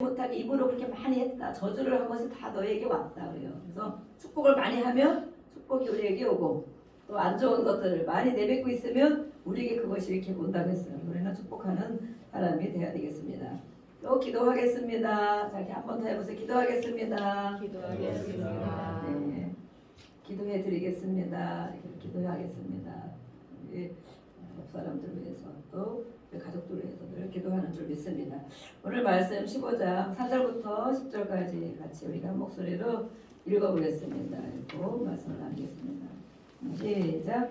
못하게 입으로 그렇게 많이 했다. 저주를 한 것이 다 너에게 왔다 그래요. 그래서 축복을 많이 하면 축복이 우리에게 오고 또 안 좋은 것들을 많이 내뱉고 있으면 우리에게 그것이 이렇게 온다고 했어요. 우리는 축복하는 사람이 되어야 되겠습니다. 또 기도하겠습니다. 자, 이렇게 한 번 더 해보세요. 기도하겠습니다. 기도하겠습니다. 네, 기도해 드리겠습니다. 이렇게 기도하겠습니다. 우리 옆 사람들을 위해서 또 우리 가족들을 위해서 늘 기도하는 줄 믿습니다. 오늘 말씀 15장 4절부터 10절까지 같이 우리가 한 목소리로 읽어보겠습니다. 읽고 말씀을 나누겠습니다. 시작.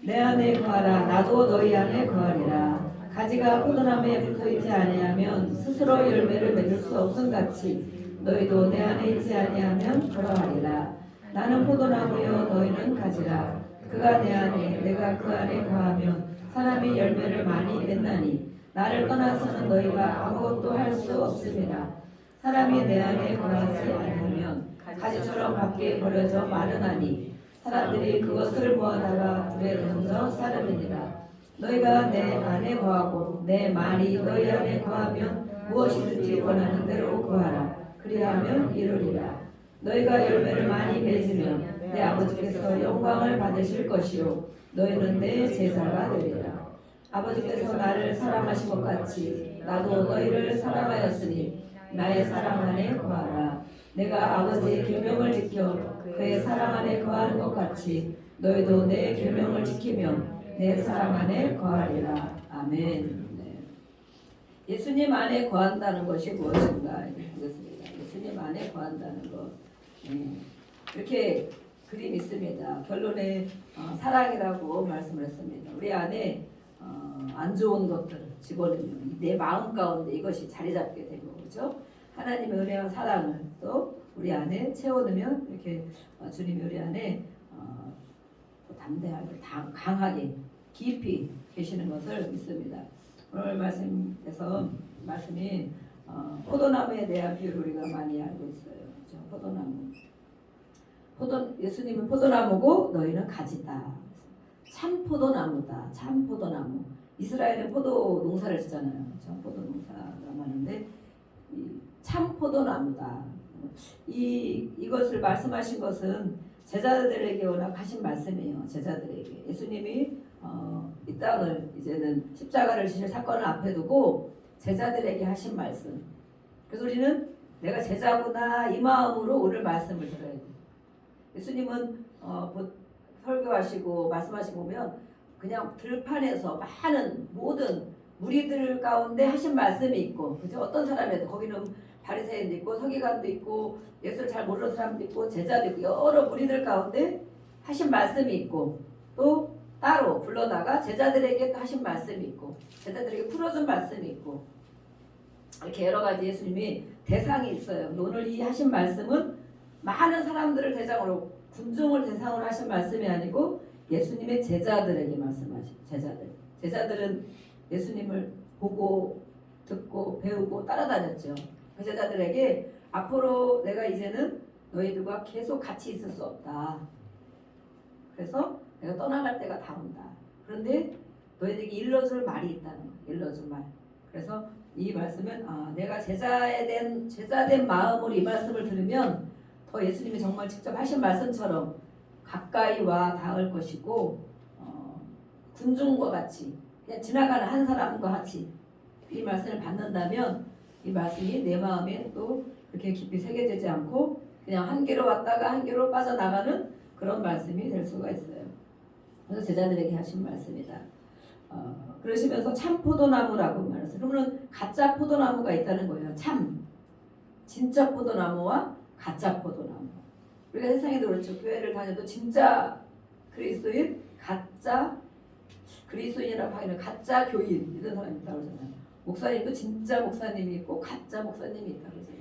내 안에 거하라. 나도 너희 안에 거하리라. 가지가 포도나무에 붙어있지 아니하면 스스로 열매를 맺을 수 없음같이 너희도 내 안에 있지 아니하면 그러하리라. 나는 포도나무요 너희는 가지라. 그가 내 안에 내가 그 안에 거하면 사람이 열매를 많이 맺나니 나를 떠나서는 너희가 아무것도 할 수 없음이라. 사람이 내 안에 거하지 않으면 가지처럼 밖에 버려져 마르나니 사람들이 그것을 모아다가 불에 던져 사르느니라. 너희가 내 안에 거하고 내 말이 너희 안에 거하면 무엇이든지 원하는 대로 구하라. 그리하면 이루리라. 너희가 열매를 많이 맺으면 내 아버지께서 영광을 받으실 것이요 너희는 내 제자가 되리라. 아버지께서 나를 사랑하신 것 같이 나도 너희를 사랑하였으니 나의 사랑 안에 거하라. 내가 아버지의 계명을 지켜 그의 사랑 안에 거하는 것 같이 너희도 내 계명을 지키면 내 사랑 안에 거하리라. 아멘. 네. 예수님 안에 거한다는 것이 무엇인가 보겠습니다. 예수님 안에 거한다는 것. 이렇게 그림이 있습니다. 결론에 사랑이라고 말씀을 했습니다. 우리 안에 안 좋은 것들을 집어넣으면 내 마음 가운데 이것이 자리 잡게 되고 그렇죠? 하나님의 은혜와 사랑을 또 우리 안에 채워넣으면 이렇게 주님이 우리 안에 담대하게 강하게 깊이 계시는 것을 믿습니다. 오늘 말씀에서 말씀이 포도나무에 대한 비유를 우리가 많이 알고 있어요. 그렇죠? 포도나무. 예수님은 포도나무고 너희는 가지다. 참 포도나무다. 참 포도나무. 이스라엘은 포도 농사를 짓잖아요. 그렇죠? 포도 농사라고 하는데 참 포도나무다. 이것을 말씀하신 것은 제자들에게 워낙 하신 말씀이에요. 제자들에게 예수님이 이 땅을 이제는 십자가를 지실 사건을 앞에 두고 제자들에게 하신 말씀. 그래서 우리는 내가 제자구나 이 마음으로 오늘 말씀을 들어야 돼요. 예수님은 설교하시고 말씀하시고 보면 그냥 들판에서 많은 모든 무리들 가운데 하신 말씀이 있고 그죠? 어떤 사람에도 거기는 바리새인도 있고 서기관도 있고 예수를 잘 모르는 사람도 있고 제자도 있고 여러 무리들 가운데 하신 말씀이 있고 또 따로 불러다가 제자들에게 하신 말씀이 있고 제자들에게 풀어준 말씀이 있고 이렇게 여러 가지 예수님이 대상이 있어요. 오늘 이 하신 말씀은 많은 사람들을 대상으로 군중을 대상으로 하신 말씀이 아니고 예수님의 제자들에게 말씀하신 제자들은 예수님을 보고 듣고 배우고 따라다녔죠. 그 제자들에게 앞으로 내가 이제는 너희들과 계속 같이 있을 수 없다. 그래서 내가 떠나갈 때가 다 온다. 그런데 너희들에게 일러줄 말이 있다는 거예요. 일러줄 말. 그래서 이 말씀은 내가 제자된 마음으로 이 말씀을 들으면 더 예수님이 정말 직접 하신 말씀처럼 가까이 와 닿을 것이고 군중과 같이 그냥 지나가는 한 사람과 같이 이 말씀을 받는다면 이 말씀이 내 마음에 또 그렇게 깊이 새겨지지 않고 그냥 한 개로 왔다가 한 개로 빠져나가는 그런 말씀이 될 수가 있어요. 그래서 제자들에게 하신 말씀이다. 그러시면서 참 포도나무라고 말했어요. 그러면 가짜 포도나무가 있다는 거예요. 참 진짜 포도나무와 가짜 포도나무. 우리가 세상에도 그렇죠. 교회를 다녀도 진짜 그리스도인, 가짜 그리스도인이라고 하기는 가짜 교인 이런 사람이 있다고 그러잖아요. 목사님도 진짜 목사님이 있고 가짜 목사님이 있다고 그러잖아요.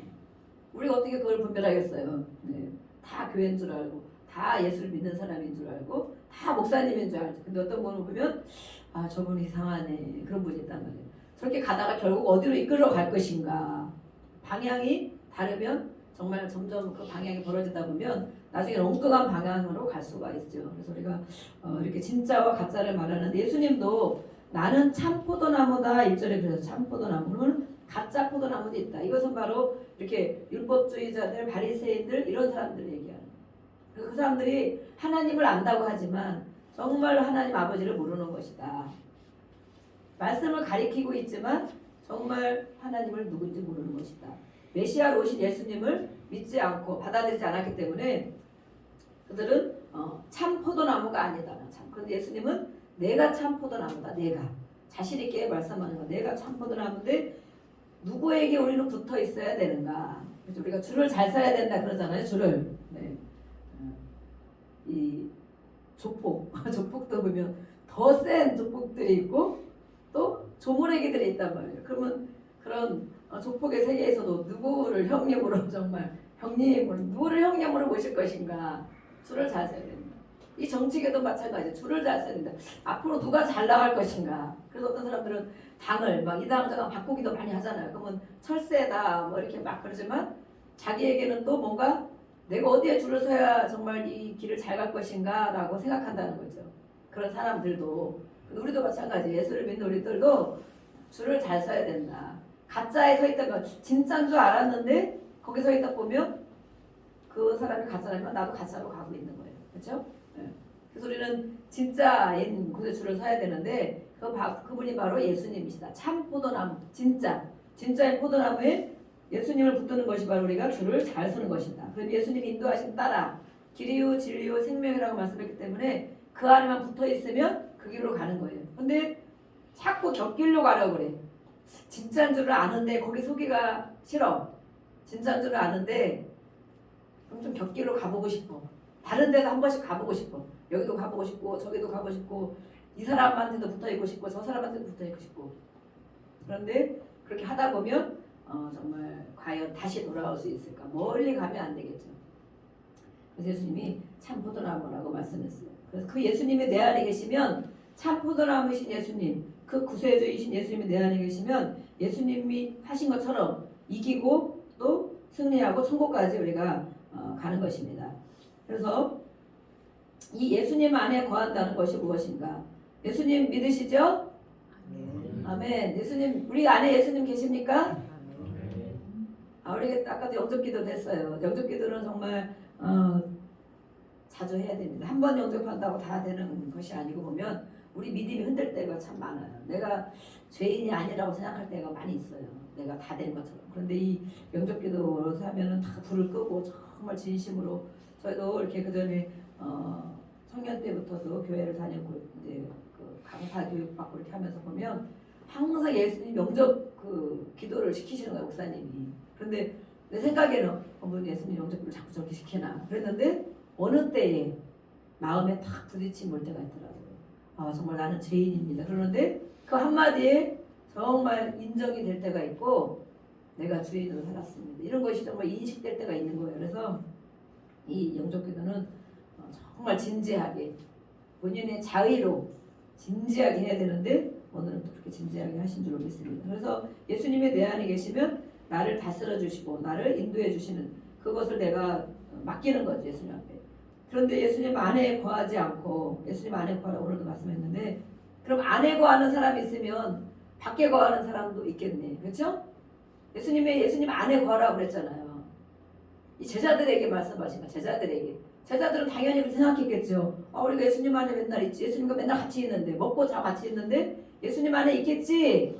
우리가 어떻게 그걸 분별하겠어요? 네. 다 교회인 줄 알고 다 예수를 믿는 사람인 줄 알고 다 목사님인 줄 알죠. 근데 어떤 분을 보면 저분 이상하네 그런 분이 있단 말이에요. 저렇게 가다가 결국 어디로 이끌어 갈 것인가 방향이 다르면 정말 점점 그 방향이 벌어지다 보면 나중에 엉뚱한 방향으로 갈 수가 있죠. 그래서 우리가 이렇게 진짜와 가짜를 말하는데 예수님도 나는 참 포도나무다 1절에 그래서 참 포도나무 그러면 가짜 포도나무도 있다. 이것은 바로 이렇게 율법주의자들, 바리새인들 이런 사람들을 얘기하는. 그 사람들이 하나님을 안다고 하지만 정말 하나님 아버지를 모르는 것이다. 말씀을 가리키고 있지만 정말 하나님을 누군지 모르는 것이다. 메시아로 오신 예수님을 믿지 않고 받아들이지 않았기 때문에 그들은 참 포도나무가 아니다. 그런데 예수님은 내가 참 포도나무다. 내가 자신 있게 말씀하는 거. 내가 참 포도나무인데 누구에게 우리는 붙어 있어야 되는가? 그래서 우리가 줄을 잘 서야 된다 그러잖아요. 줄을. 네. 이 조폭, 조폭도 보면 더 센 조폭들이 있고 또 조문애기들이 있단 말이에요. 그러면 그런 조폭의 세계에서도 누구를 형님으로 정말 형님으로 누구를 형님으로 모실 것인가? 줄을 잘 서야 된다. 이 정치계도 마찬가지. 줄을 잘 서야 된다. 앞으로 누가 잘 나갈 것인가? 그래서 어떤 사람들은 당을 막 이 당 저 당 바꾸기도 많이 하잖아요. 그러면 철새다 뭐 이렇게 막 그러지만 자기에게는 또 뭔가 내가 어디에 줄을 서야 정말 이 길을 잘 갈 것인가 라고 생각한다는 거죠. 그런 사람들도 우리도 마찬가지. 예수를 믿는 우리들도 줄을 잘 서야 된다. 가짜에 서 있다가 진짜인 줄 알았는데 거기 서 있다 보면 그 사람이 가짜라면 나도 가짜로 가고 있는 거예요. 그렇죠? 네. 그래서 우리는 진짜인 곳에 줄을 서야 되는데 그분이 바로 예수님이시다. 참 포도나무, 진짜인 포도나무에 예수님을 붙드는 것이 바로 우리가 줄을 잘 서는 것이다. 그럼 예수님이 인도하신 따라 길이요 진리요 생명이라고 말씀했기 때문에 그 안에만 붙어 있으면 그 길로 가는 거예요. 근데 자꾸 곁길로 가려고 그래. 진짜인 줄을 아는데 거기 서기가 싫어. 진짜인 줄을 아는데 그럼 좀 곁길로 가보고 싶어. 다른 데도 한 번씩 가보고 싶어. 여기도 가보고 싶고 저기도 가보고 싶고 이 사람한테도 붙어있고 싶고 저 사람한테도 붙어있고 싶고. 그런데 그렇게 하다 보면 정말 과연 다시 돌아올 수 있을까? 멀리 가면 안 되겠죠. 그래서 예수님이 참 포도나무라고 말씀했어요. 그래서 그 예수님이 내 안에 계시면 참 포도나무이신 예수님, 그 구세주이신 예수님이 내 안에 계시면 예수님이 하신 것처럼 이기고 또 승리하고 천국까지 우리가 가는 것입니다. 그래서 이 예수님 안에 거한다는 것이 무엇인가? 예수님 믿으시죠? 아멘. 예수님, 우리 안에 예수님 계십니까? 우리가 아까도 영접기도 됐어요. 영접기도는 정말 자주 해야 됩니다. 한 번 영접한다고 다 되는 것이 아니고 보면 우리 믿음이 흔들 때가 참 많아요. 내가 죄인이 아니라고 생각할 때가 많이 있어요. 내가 다 된 것처럼. 그런데 이 영접기도로 하면은 다 불을 끄고 정말 진심으로 저희도 이렇게 그 전에 청년 때부터도 교회를 다녔고 이제 그 강사 교육 받고 이렇게 하면서 보면 항상 예수님 영접 그 기도를 시키시는 거예요, 목사님이. 그런데 내 생각에는 예수님 영접기를 자꾸 저렇게 시키나 그랬는데 어느 때에 마음에 탁 부딪힌 올 때가 있더라고요. 정말 나는 죄인입니다. 그러는데 그 한마디에 정말 인정이 될 때가 있고 내가 주인으로 살았습니다. 이런 것이 정말 인식될 때가 있는 거예요. 그래서 이 영접기도는 정말 진지하게 본인의 자의로 진지하게 해야 되는데 오늘은 또 그렇게 진지하게 하신 줄로 믿습니다. 그래서 예수님이 내 안에 계시면 나를 다스려 주시고 나를 인도해 주시는 그것을 내가 맡기는 거죠. 예수님 앞에. 그런데 예수님 안에 거하지 않고 예수님 안에 거하라고 오늘도 말씀했는데 그럼 안에 거하는 사람이 있으면 밖에 거하는 사람도 있겠네. 그렇죠? 예수님 안에 거하라고 그랬잖아요. 이 제자들에게 말씀하신 거. 제자들은 당연히 그렇게 생각했겠죠. 우리가 예수님 안에 맨날 있지. 예수님과 맨날 같이 있는데 먹고 자 같이 있는데 예수님 안에 있겠지.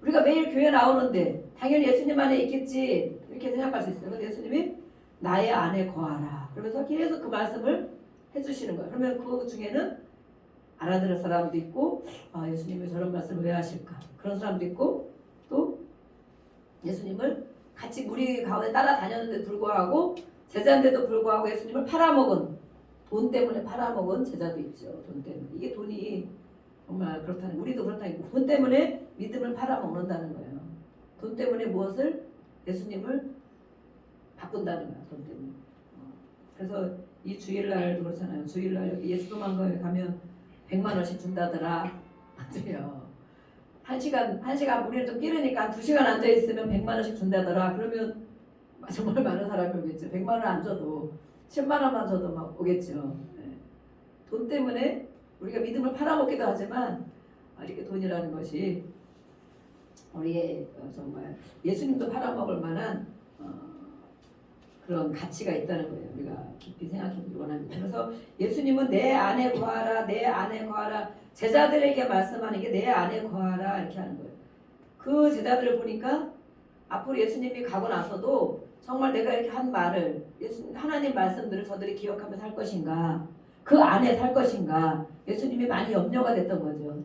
우리가 매일 교회 나오는데 당연히 예수님 안에 있겠지. 이렇게 생각할 수 있어요. 근데 예수님이 나의 안에 거하라. 그러면서 계속 그 말씀을 해주시는 거예요. 그러면 그 중에는 알아들을 사람도 있고 예수님이 저런 말씀을 왜 하실까? 그런 사람도 있고 또 예수님을 같이 무리 가운데 따라다녔는데 불구하고 제자인데도 불구하고 예수님을 팔아먹은 돈 때문에 팔아먹은 제자도 있죠. 돈 때문에. 이게 돈이 정말 그렇다는 우리도 그렇다는 돈 때문에 믿음을 팔아먹는다는 거예요. 돈 때문에 무엇을? 예수님을 바꾼다는 거야. 돈 때문에. 그래서 이 주일날도 그렇잖아요. 주일날 여기 예수도망거에 가면 100만 원씩 준다더라. 맞아요. 한 시간 우리는 좀 끼르니까 2시간 앉아있으면 100만 원씩 준다더라. 그러면 정말 많은 사람이 오겠죠. 100만 원 안 줘도 10만 원만 줘도 막 오겠죠. 네. 돈 때문에 우리가 믿음을 팔아먹기도 하지만 이렇게 돈이라는 것이 우리의 정말 예수님도 팔아먹을 만한 그런 가치가 있다는 거예요. 우리가 깊이 생각해보기 원합니다. 그래서 예수님은 내 안에 거하라, 내 안에 거하라. 제자들에게 말씀하는 게 내 안에 거하라 이렇게 하는 거예요. 그 제자들을 보니까 앞으로 예수님이 가고 나서도 정말 내가 이렇게 한 말을 하나님 말씀들을 저들이 기억하며 살 것인가, 그 안에 살 것인가, 예수님이 많이 염려가 됐던 거죠.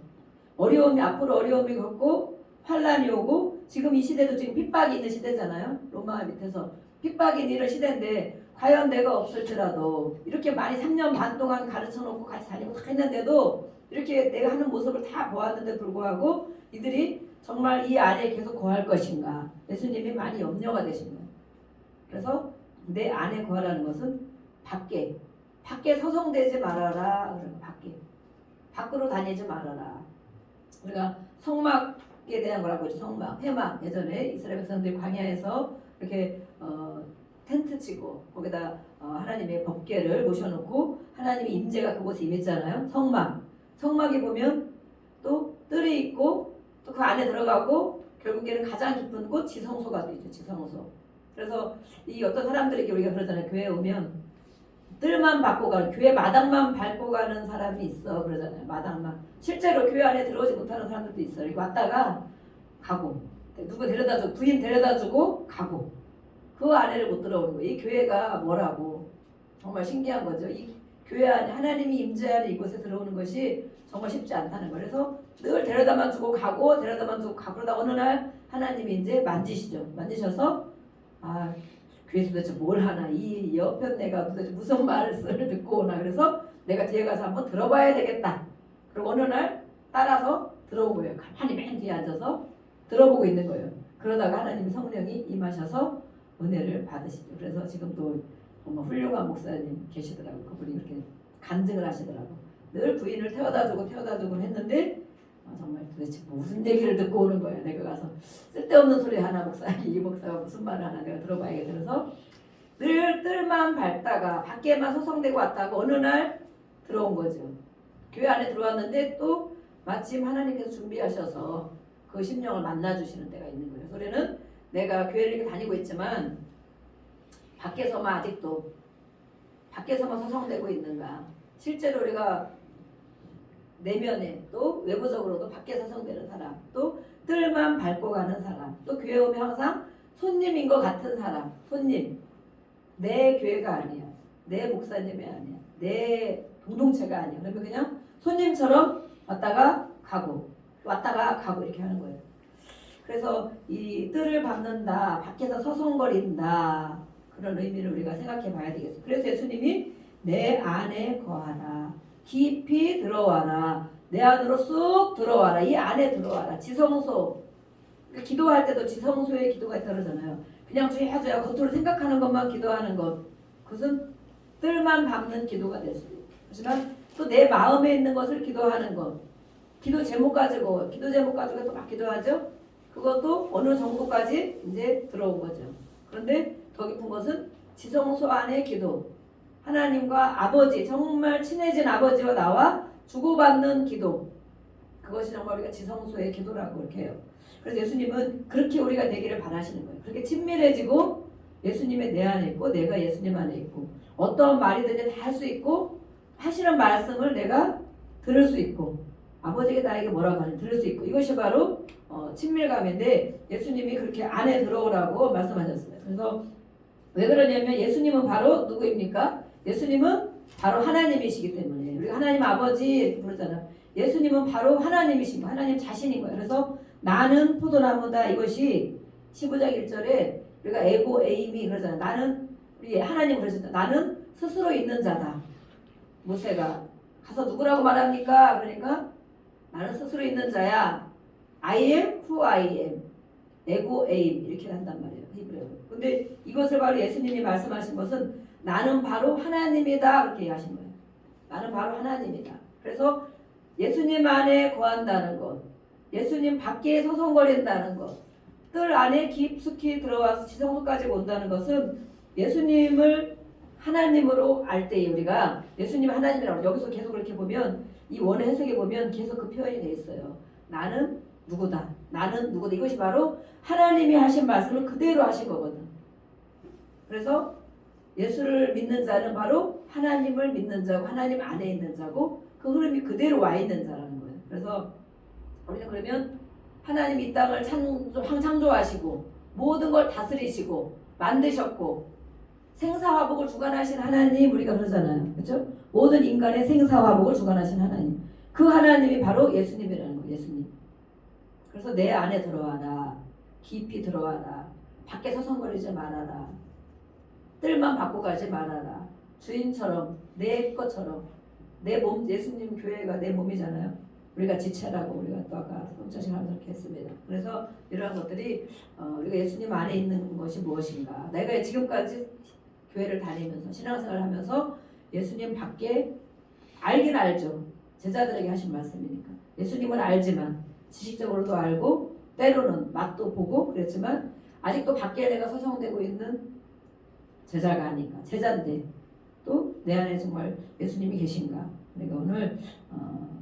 어려움이 앞으로 어려움이 걷고 환란이 오고 지금 이 시대도 지금 핍박이 있는 시대잖아요. 로마 밑에서 핍박이 있는 시대인데 과연 내가 없을지라도 이렇게 많이 3년 반 동안 가르쳐 놓고 같이 다니고 했는데도 이렇게 내가 하는 모습을 다 보았는데 불구하고 이들이 정말 이 안에 계속 거할 것인가, 예수님이 많이 염려가 되신 거예요. 그래서 내 안에 거하라는 것은 밖에 서성대지 말아라. 밖으로 다니지 말아라. 우리가 성막에 대한 거라고 했죠. 성막, 회막. 예전에 이스라엘 백성들이 광야에서 이렇게 텐트 치고 거기다 하나님의 법궤를 모셔놓고 하나님의 임재가 그곳에 임했잖아요. 성막에 보면 또 뜰이 있고 또 그 안에 들어가고 결국에는 가장 깊은 곳 지성소가 되죠. 지성소. 그래서 이 어떤 사람들에게 우리가 그러잖아요. 교회에 오면 뜰만 밟고 가는, 교회 마당만 밟고 가는 사람이 있어 그러잖아요. 마당만. 실제로 교회 안에 들어오지 못하는 사람들도 있어요. 이렇게 왔다가 가고, 누구 데려다주고, 부인 데려다주고 가고, 그 안에를 못 들어오는 거예요. 이 교회가 뭐라고. 정말 신기한 거죠. 이 교회 안에 하나님이 임재하는 이곳에 들어오는 것이 정말 쉽지 않다는 거예요. 그래서 늘 데려다만 주고 가고 데려다만 주고 가고, 그러다 어느 날 하나님이 이제 만지셔서 교회에서 도대체 뭘 하나, 이 여편 내가 도대체 무슨 말을 듣고 오나, 그래서 내가 뒤에 가서 한번 들어봐야 되겠다. 그리고 어느 날 따라서 들어온 거예요. 가만히 맨 뒤에 앉아서 들어보고 있는 거예요. 그러다가 하나님 성령이 임하셔서 은혜를 받으시죠. 그래서 지금도 정말 훌륭한 목사님 계시더라고요. 그분이 이렇게 간증을 하시더라고요. 늘 부인을 태워다주고 했는데 정말 도대체 무슨 얘기를 듣고 오는 거야. 내가 가서 쓸데없는 소리 하나, 이 목사가 무슨 말을 하나 내가 들어봐야겠다. 그래서 늘 뜰만 밟다가 밖에만 소송되고 왔다가 어느 날 들어온 거죠. 교회 안에 들어왔는데 또 마침 하나님께서 준비하셔서 그 심령을 만나주시는 때가 있는 거예요. 소리는 내가 교회를 이렇게 다니고 있지만 밖에서만 아직도 밖에서만 소송되고 있는가. 실제로 우리가 내면에 또 외부적으로도 밖에 서성되는 사람, 또 뜰만 밟고 가는 사람, 또 교회 오면 항상 손님인 것 같은 사람, 손님. 내 교회가 아니야, 내 목사님이 아니야, 내 공동체가 아니야. 그러면 그냥 손님처럼 왔다가 가고 이렇게 하는 거예요. 그래서 이 뜰을 밟는다, 밖에서 서성거린다, 그런 의미를 우리가 생각해 봐야 되겠어요. 그래서 예수님이 내 안에 거하라, 깊이 들어와라, 내 안으로 쑥 들어와라, 이 안에 들어와라. 지성소, 그러니까 기도할 때도 지성소에 기도가 있다고 그러잖아요. 그냥 주야주야 겉으로 생각하는 것만 기도하는 것, 그것은 뜰만 밟는 기도가 될 수 있어요. 하지만 또 내 마음에 있는 것을 기도하는 것, 기도 제목 가지고 또 막 기도하죠. 그것도 어느 정도까지 이제 들어온 거죠. 그런데 더 깊은 것은 지성소 안의 기도, 하나님과 아버지, 정말 친해진 아버지와 나와 주고받는 기도, 그것이 정말 우리가 지성소의 기도라고 이렇게 해요. 그래서 예수님은 그렇게 우리가 되기를 바라시는 거예요. 그렇게 친밀해지고 예수님의 내 안에 있고 내가 예수님 안에 있고 어떤 말이든지 다 할 수 있고 하시는 말씀을 내가 들을 수 있고 아버지가 나에게 뭐라고 하는지 들을 수 있고, 이것이 바로 친밀감인데 예수님이 그렇게 안에 들어오라고 말씀하셨어요. 그래서 왜 그러냐면 예수님은 바로 누구입니까? 예수님은 바로 하나님이시기 때문에, 우리가 하나님 아버지 부르잖아요. 예수님은 바로 하나님이신 거예요. 하나님 자신인 거예요. 그래서 나는 포도나무다, 이것이 15장 1절에 우리가 에고 에임이 그러잖아요. 나는, 우리 하나님 그러셨잖아요. 나는 스스로 있는 자다. 모세가 가서 누구라고 말합니까? 그러니까 나는 스스로 있는 자야. I am who I am. 에고 에임 이렇게 한단 말이에요. 히브리어로. 근데 이것을 바로 예수님이 말씀하신 것은 나는 바로 하나님이다, 그렇게 얘기하신 거예요. 나는 바로 하나님이다. 그래서 예수님 안에 거한다는 것, 예수님 밖에 서성거린다는 것, 뜰 안에 깊숙이 들어와서 지성소까지 온다는 것은 예수님을 하나님으로 알 때에 우리가 예수님 하나님이라고, 여기서 계속 그렇게 보면 이 원어 해석에 보면 계속 그 표현이 돼 있어요. 나는 누구다. 나는 누구다. 이것이 바로 하나님이 하신 말씀을 그대로 하신 거거든. 그래서 예수를 믿는 자는 바로 하나님을 믿는 자고 하나님 안에 있는 자고 그 흐름이 그대로 와 있는 자라는 거예요. 그래서 우리는 그러면 하나님 이 땅을 창조하시고 모든 걸 다스리시고 만드셨고 생사화복을 주관하신 하나님 우리가 그러잖아요. 그렇죠? 모든 인간의 생사화복을 주관하신 하나님. 그 하나님이 바로 예수님이라는 거예요. 예수님. 그래서 내 안에 들어와라. 깊이 들어와라. 밖에 서성거리지 말아라. 뜰만 받고 가지 말아라. 주인처럼 내 것처럼 내 몸, 예수님 교회가 내 몸이잖아요. 우리가 지체라고 우리가 또 아까 성찬식 하면서 이렇게 했습니다. 그래서 이러한 것들이 우리가 예수님 안에 있는 것이 무엇인가. 내가 지금까지 교회를 다니면서 신앙생활을 하면서 예수님 밖에 알긴 알죠. 제자들에게 하신 말씀이니까. 예수님은 알지만 지식적으로도 알고 때로는 맛도 보고 그랬지만 아직도 밖에 내가 서성대고 있는 제자가 아닌가. 제자인데 또 내 안에 정말 예수님이 계신가. 그러니까 오늘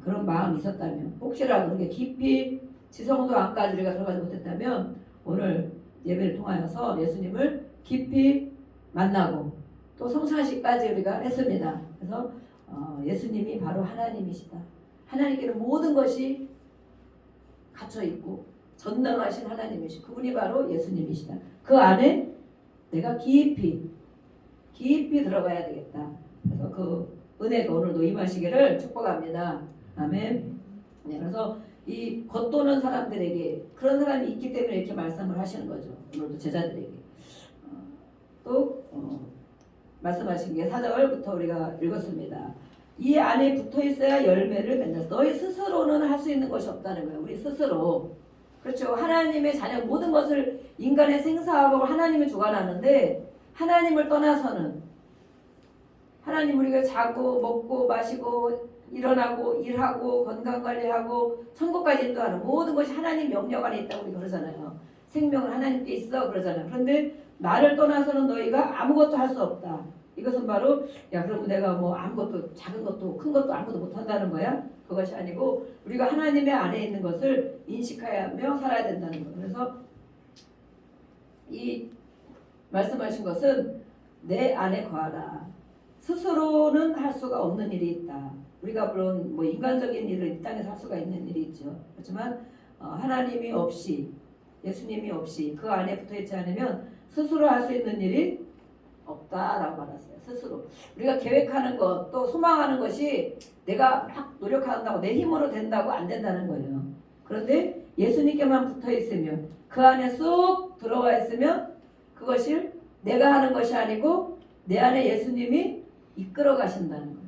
그런 마음이 있었다면 혹시라도 그렇게 깊이 지성소 안까지 우리가 들어가지 못했다면 오늘 예배를 통하여서 예수님을 깊이 만나고 또 성찬식까지 우리가 했습니다. 그래서 예수님이 바로 하나님이시다. 하나님께는 모든 것이 갇혀 있고 전능하신 하나님이시고 그분이 바로 예수님이시다. 그 안에 내가 깊이 들어가야 되겠다. 그래서 그 은혜가 오늘도 임하시기를 축복합니다. 아멘. 네, 그래서 이 겉도는 사람들에게 그런 사람이 있기 때문에 이렇게 말씀을 하시는 거죠. 오늘도 제자들에게. 말씀하신 게 4절부터 우리가 읽었습니다. 이 안에 붙어 있어야 열매를 맺는다. 너희 스스로는 할 수 있는 것이 없다는 거예요. 우리 스스로. 그렇죠. 하나님의 자녀 모든 것을 인간의 생사화복을 하나님이 주관하는데 하나님을 떠나서는 하나님 우리가 자고 먹고 마시고 일어나고 일하고 건강관리하고 천국까지 인도하는 모든 것이 하나님 명령 안에 있다고 우리가 그러잖아요. 생명은 하나님께 있어 그러잖아요. 그런데 나를 떠나서는 너희가 아무것도 할 수 없다. 이것은 바로 그럼 내가 뭐 아무것도 작은 것도 큰 것도 아무것도 못한다는 거야? 그것이 아니고 우리가 하나님의 안에 있는 것을 인식하며 살아야 된다는 거예요. 그래서 이 말씀하신 것은 내 안에 거하라. 스스로는 할 수가 없는 일이 있다. 우리가 물론 뭐 인간적인 일을 이 땅에서 할 수가 있는 일이 있죠. 그렇지만 하나님이 없이 예수님이 없이 그 안에 붙어있지 않으면 스스로 할 수 있는 일이 없다라고 말했어요. 스스로 우리가 계획하는 것 또 소망하는 것이 내가 막 노력한다고 내 힘으로 된다고 안 된다는 거예요. 그런데 예수님께만 붙어 있으면 그 안에 쏙 들어와 있으면 그것이 내가 하는 것이 아니고 내 안에 예수님이 이끌어 가신다는 거예요.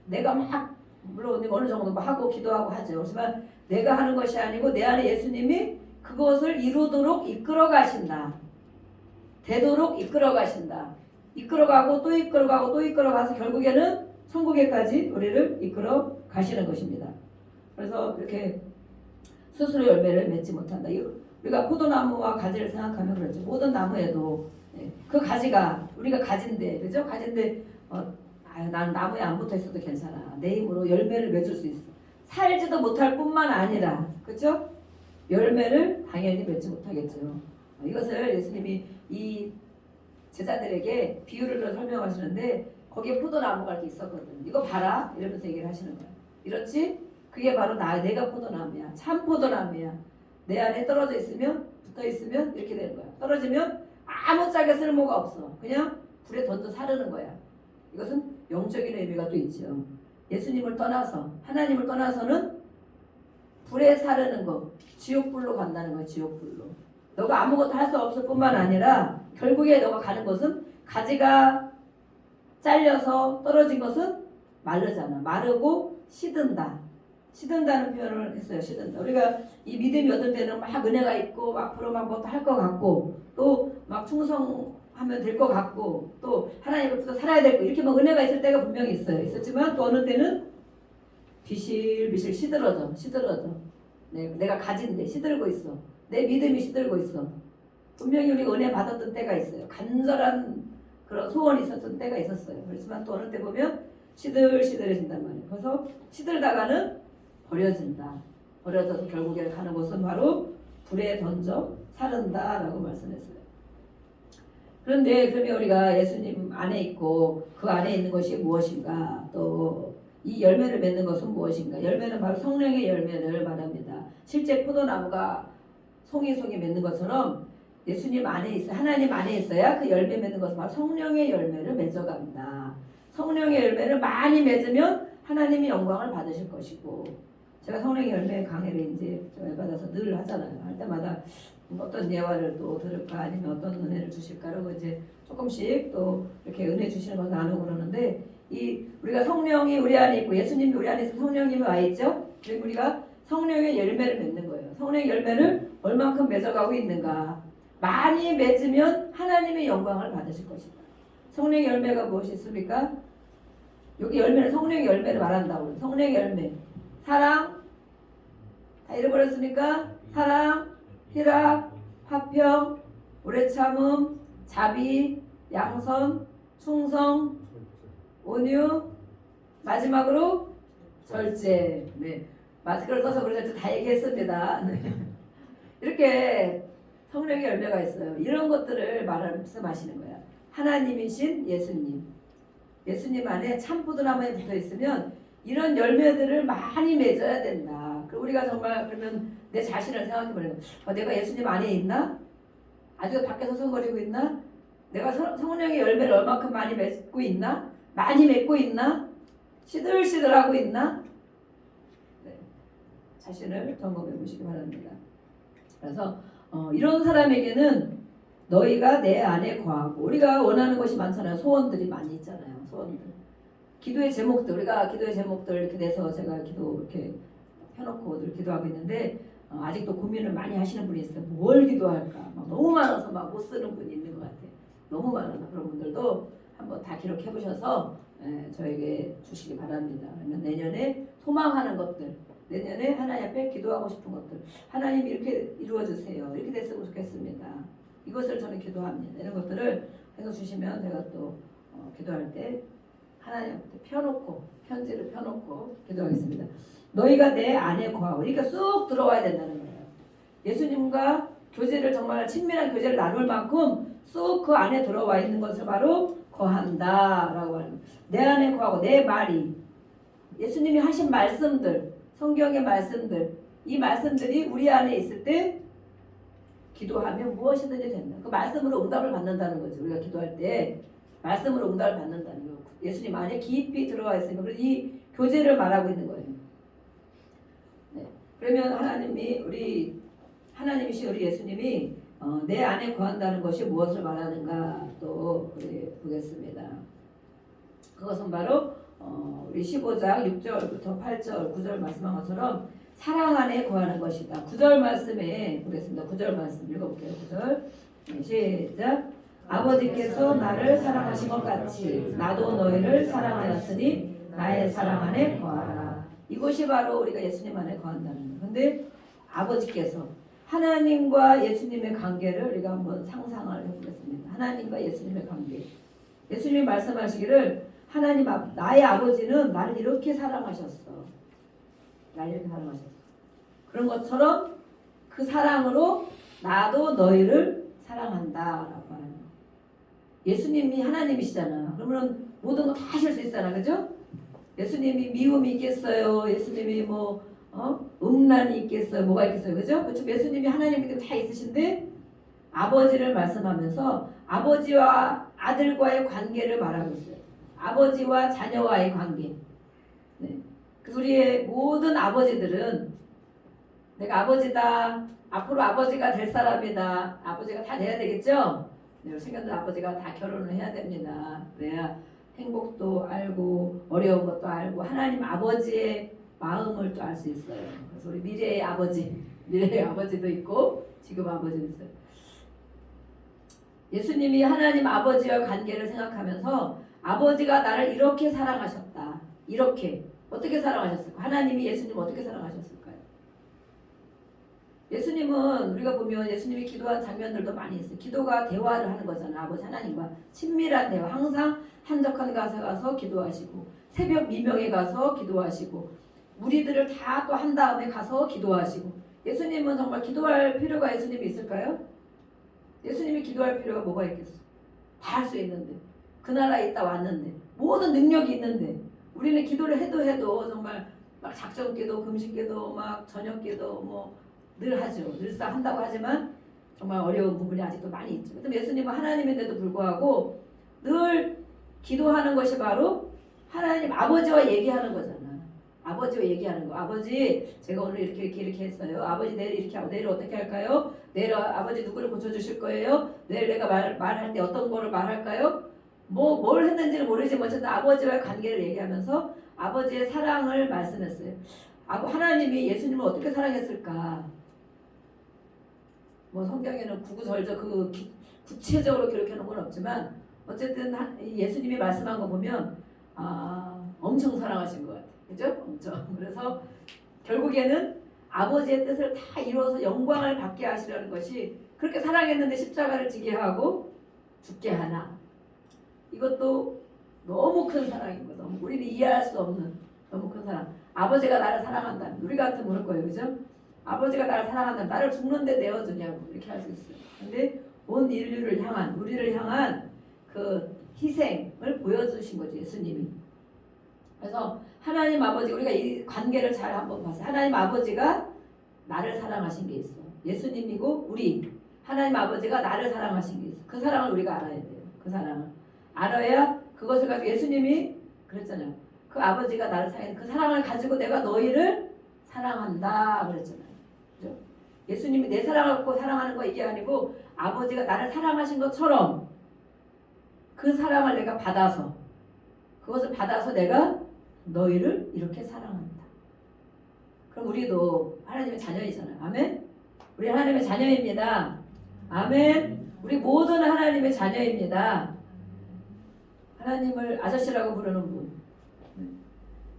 내가 막 물론 어느 정도 하고 기도하고 하죠. 그렇지만 내가 하는 것이 아니고 내 안에 예수님이 그것을 이루도록 이끌어 가신다. 되도록 이끌어 가신다. 이끌어가고 또 이끌어가고 또 이끌어가서 결국에는 천국에까지 우리를 이끌어 가시는 것입니다. 그래서 이렇게 스스로 열매를 맺지 못한다. 우리가 포도나무와 가지를 생각하면 그렇죠. 모든 나무에도 그 가지가 우리가 가지인데 그죠? 가지인데 난 나무에 안 붙어 있어도 괜찮아. 내 힘으로 열매를 맺을 수 있어. 살지도 못할 뿐만 아니라 그렇죠? 열매를 당연히 맺지 못하겠죠. 이것을 예수님이 이 제자들에게 비유를 들어 설명하시는데 거기에 포도나무가 이렇게 있었거든. 이거 봐라 이러면서 얘기를 하시는 거야. 이렇지? 그게 바로 내가 포도나무야. 참 포도나무야. 내 안에 떨어져 있으면 붙어 있으면 이렇게 되는 거야. 떨어지면 아무짝에 쓸모가 없어. 그냥 불에 던져 사르는 거야. 이것은 영적인 의미가 또 있죠. 예수님을 떠나서 하나님을 떠나서는 불에 사르는 거, 지옥불로 간다는 거야. 지옥불로. 너가 아무것도 할 수 없을 뿐만 아니라 결국에 너가 가는 것은 가지가 잘려서 떨어진 것은 마르잖아. 마르고 시든다. 시든다는 표현을 했어요. 시든다. 우리가 이 믿음이 어떤 때는 막 은혜가 있고 앞으로 막 뭐 할 것 같고 또 막 충성하면 될 것 같고 또 하나님을 붙어 살아야 되고 이렇게 막 은혜가 있을 때가 분명히 있어요. 있었지만 또 어느 때는 비실비실 시들어져. 내가 가진데 시들고 있어. 내 믿음이 시들고 있어. 분명히 우리가 은혜 받았던 때가 있어요. 간절한 그런 소원이 있었던 때가 있었어요. 그렇지만 또 어느 때 보면 시들시들해진단 말이에요. 그래서 시들다가는 버려진다. 버려져서 결국에 가는 곳은 바로 불에 던져 사른다라고 말씀했어요. 그런데 그러면 우리가 예수님 안에 있고 그 안에 있는 것이 무엇인가? 또 이 열매를 맺는 것은 무엇인가? 열매는 바로 성령의 열매를 말합니다. 실제 포도나무가 송이 맺는 것처럼 예수님 안에 있어 하나님 안에 있어야 그 열매 맺는 것은 바로 성령의 열매를 맺어갑니다. 성령의 열매를 많이 맺으면 하나님이 영광을 받으실 것이고, 제가 성령의 열매 강의를 이제 받아서 늘 하잖아요. 할 때마다 어떤 예화를 또 들을까 아니면 어떤 은혜를 주실까 그러고 이제 조금씩 또 이렇게 은혜 주시는 거 나누고 그러는데, 이 우리가 성령이 우리 안에 있고 예수님이 우리 안에 있어 성령님이 와 있죠. 그리고 우리가 성령의 열매를 맺는 거예요. 성령의 열매를 얼만큼 맺어가고 있는가. 많이 맺으면 하나님의 영광을 받으실 것이다. 성령의 열매가 무엇이 있습니까? 여기 열매는 성령의 열매를 말한다고. 성령의 열매. 사랑. 다 잃어버렸습니까? 사랑, 희락, 화평, 오래 참음, 자비, 양선, 충성, 온유, 마지막으로 절제. 네. 마스크를 써서 그래서 다 얘기했습니다. 네. 이렇게 성령의 열매가 있어요. 이런 것들을 말씀하시는 거야. 하나님이신 예수님. 예수님 안에 참 포도나무에 붙어 있으면 이런 열매들을 많이 맺어야 된다. 우리가 정말 그러면 내 자신을 생각해보는 거야. 내가 예수님 안에 있나? 아직 밖에 서성거리고 있나? 내가 성령의 열매를 얼마큼 많이 맺고 있나? 많이 맺고 있나? 시들시들하고 있나? 네. 자신을 점검해 보시기 바랍니다. 그래서 이런 사람에게는 너희가 내 안에 거하고, 우리가 원하는 것이 많잖아요. 소원들이 많이 있잖아요. 소원들. 기도의 제목들, 우리가 기도의 제목들 이렇게 내서 제가 기도 이렇게 펴놓고 늘 기도하고 있는데, 아직도 고민을 많이 하시는 분이 있어요. 뭘 기도할까? 막 너무 많아서 막 못 쓰는 분이 있는 것 같아요. 너무 많아서. 그런 분들도 한번 다 기록해 보셔서 저에게 주시기 바랍니다. 그러면 내년에 소망하는 것들, 내년에 하나님 앞에 기도하고 싶은 것들, 하나님 이렇게 이루어주세요. 이렇게 됐으면 좋겠습니다. 이것을 저는 기도합니다. 이런 것들을 해서 주시면 제가 또 기도할 때 하나님 앞에 펴놓고, 편지를 펴놓고 기도하겠습니다. 너희가 내 안에 거하고, 그러니까 쑥 들어와야 된다는 거예요. 예수님과 교제를, 정말 친밀한 교제를 나눌 만큼 쑥 그 안에 들어와 있는 것을 바로 거한다라고 하는, 내 안에 거하고, 내 말이 예수님이 하신 말씀들, 성경의 말씀들, 이 말씀들이 우리 안에 있을 때 기도하면 무엇이든지 된다. 그 말씀으로 응답을 받는다는 거죠. 우리가 기도할 때 말씀으로 응답을 받는다는 거. 예수님 안에 깊이 들어와 있으니까. 그래서 이 교제를 말하고 있는 거예요. 네. 그러면 하나님이신 우리 예수님이 내 안에 거한다는 것이 무엇을 말하는가 또 보겠습니다. 그것은 바로 우리 15장 6절부터 8절 9절 말씀한 것처럼 사랑 안에 거하는 것이다. 9절 말씀에 보겠습니다. 9절 말씀 읽어볼게요. 9절 시작. 아버지께서 나를 사랑하신 것 같이 나도 너희를 사랑하였으니 나의 사랑 안에 거하라. 이것이 바로 우리가 예수님 안에 거한다는 거예요. 그런데 아버지께서, 하나님과 예수님의 관계를 우리가 한번 상상을 해보겠습니다. 하나님과 예수님의 관계. 예수님이 말씀하시기를 하나님 나의 아버지는 나를 이렇게 사랑하셨어. 나를 이렇게 사랑하셨어. 그런 것처럼 그 사랑으로 나도 너희를 사랑한다라고 하는 거예요. 예수님이 하나님이시잖아. 그러면 모든 거 다 하실 수 있잖아. 그죠? 예수님이 미움이 있겠어요. 예수님이 음란이 있겠어요. 뭐가 있겠어요. 그죠? 그렇죠? 예수님이 하나님이 다 있으신데 아버지를 말씀하면서 아버지와 아들과의 관계를 말하고 있어요. 아버지와 자녀와의 관계. 네. 그래서 우리의 모든 아버지들은 내가 아버지다. 앞으로 아버지가 될 사람이다. 아버지가 다 돼야 되겠죠? 네, 생각도 아버지가 다 결혼을 해야 됩니다. 그래야 행복도 알고 어려운 것도 알고 하나님 아버지의 마음을 또 알 수 있어요. 그래서 우리 미래의 아버지도 있고 지금 아버지도 있어요. 예수님이 하나님 아버지와 관계를 생각하면서 아버지가 나를 이렇게 사랑하셨다. 이렇게. 어떻게 사랑하셨을까? 하나님이 예수님 어떻게 사랑하셨을까요? 예수님은 우리가 보면 예수님이 기도한 장면들도 많이 있어요. 기도가 대화를 하는 거잖아요. 아버지 하나님과 친밀한 대화. 항상 한적한 곳에 가서 기도하시고 새벽 미명에 가서 기도하시고 무리들을 다 또 한 다음에 가서 기도하시고 예수님은 정말 기도할 필요가 예수님이 있을까요? 예수님이 기도할 필요가 뭐가 있겠어? 다 할 수 있는데 그 나라에 있다 왔는데 모든 능력이 있는데 우리는 기도를 해도 정말 막 작정기도 금식기도 막 저녁기도 뭐 늘 하죠. 늘상 한다고 하지만 정말 어려운 부분이 아직도 많이 있죠. 그럼 예수님은 하나님인데도 불구하고 늘 기도하는 것이 바로 하나님 아버지와 얘기하는 거잖아. 아버지와 얘기하는 거. 아버지 제가 오늘 이렇게 했어요. 아버지 내일 이렇게 하고 내일 어떻게 할까요? 내일 아버지 누구를 고쳐주실 거예요? 내일 내가 말할 때 어떤 거를 말할까요? 뭘 했는지는 모르지만 어쨌든 아버지와의 관계를 얘기하면서 아버지의 사랑을 말씀했어요. 하나님이 예수님을 어떻게 사랑했을까? 뭐 성경에는 구구절절 구체적으로 기록해 놓은 건 없지만 어쨌든 예수님이 말씀한 거 보면 엄청 사랑하신 것 같아요. 그죠? 엄청. 그래서 결국에는 아버지의 뜻을 다 이루어서 영광을 받게 하시려는 것이 그렇게 사랑했는데 십자가를 지게 하고 죽게 하나. 이것도 너무 큰 사랑인 거죠. 우리는 이해할 수 없는 너무 큰 사랑. 아버지가 나를 사랑한다. 우리 같으면 그럴 거예요. 그죠? 아버지가 나를 사랑한다. 나를 죽는데 내어주냐고 이렇게 할 수 있어요. 근데 온 인류를 향한 우리를 향한 그 희생을 보여주신 거죠. 예수님이. 그래서 하나님 아버지 우리가 이 관계를 잘 한번 봤어요. 하나님 아버지가 나를 사랑하신 게 있어. 예수님이고 우리 하나님 아버지가 나를 사랑하신 게 있어. 그 사랑을 우리가 알아야 돼요. 그 사랑을 알아야 그것을 가지고 예수님이 그랬잖아요. 그 아버지가 나를 사랑해. 그 사랑을 가지고 내가 너희를 사랑한다 그랬잖아요. 그죠? 예수님이 내 사랑을 갖고 사랑하는 거 이게 아니고 아버지가 나를 사랑하신 것처럼 그 사랑을 내가 받아서 그것을 받아서 내가 너희를 이렇게 사랑한다. 그럼 우리도 하나님의 자녀이잖아요. 아멘? 우리 하나님의 자녀입니다. 아멘? 우리 모두는 하나님의 자녀입니다. 하나님을 아저씨라고 부르는 분.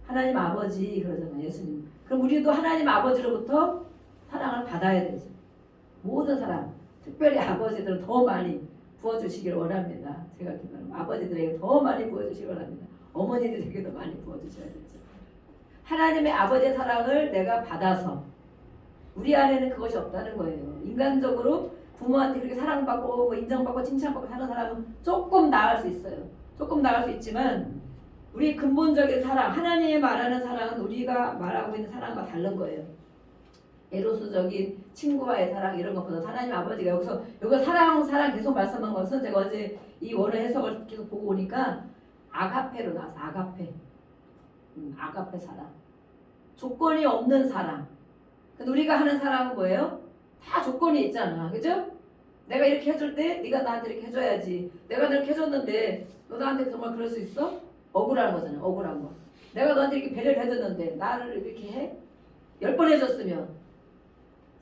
하나님 아버지 그러잖아요. 예수님. 그럼 우리도 하나님 아버지로부터 사랑을 받아야 되죠. 모든 사랑. 특별히 아버지들은 더 많이 부어주시길 원합니다. 제가 기도하는 아버지들에게 더 많이 부어주시길 원합니다. 어머니들에게도 많이 부어주셔야 되죠. 하나님의 아버지의 사랑을 내가 받아서 우리 안에는 그것이 없다는 거예요. 인간적으로 부모한테 그렇게 사랑받고 뭐 인정받고 칭찬받고 사는 사람은 조금 나을 수 있어요. 조금 나을 수 있지만 우리 근본적인 사랑, 하나님이 말하는 사랑은 우리가 말하고 있는 사랑과 다른 거예요. 에로스적인 친구와의 사랑 이런 것보다 하나님 아버지가 여기서 사랑 계속 말씀한 것은 제가 어제 이 원어 해석을 계속 보고 오니까 아가페로 나왔어. 아가페. 아가페 사랑. 조건이 없는 사랑. 근데 우리가 하는 사랑은 뭐예요? 다 조건이 있잖아. 그죠? 내가 이렇게 해줄 때 네가 나한테 이렇게 해줘야지. 내가 이렇게 해줬는데 너 나한테 정말 그럴 수 있어? 억울한 거잖아. 억울한 거. 내가 너한테 이렇게 배려를 해줬는데 나를 이렇게 해? 10번 해줬으면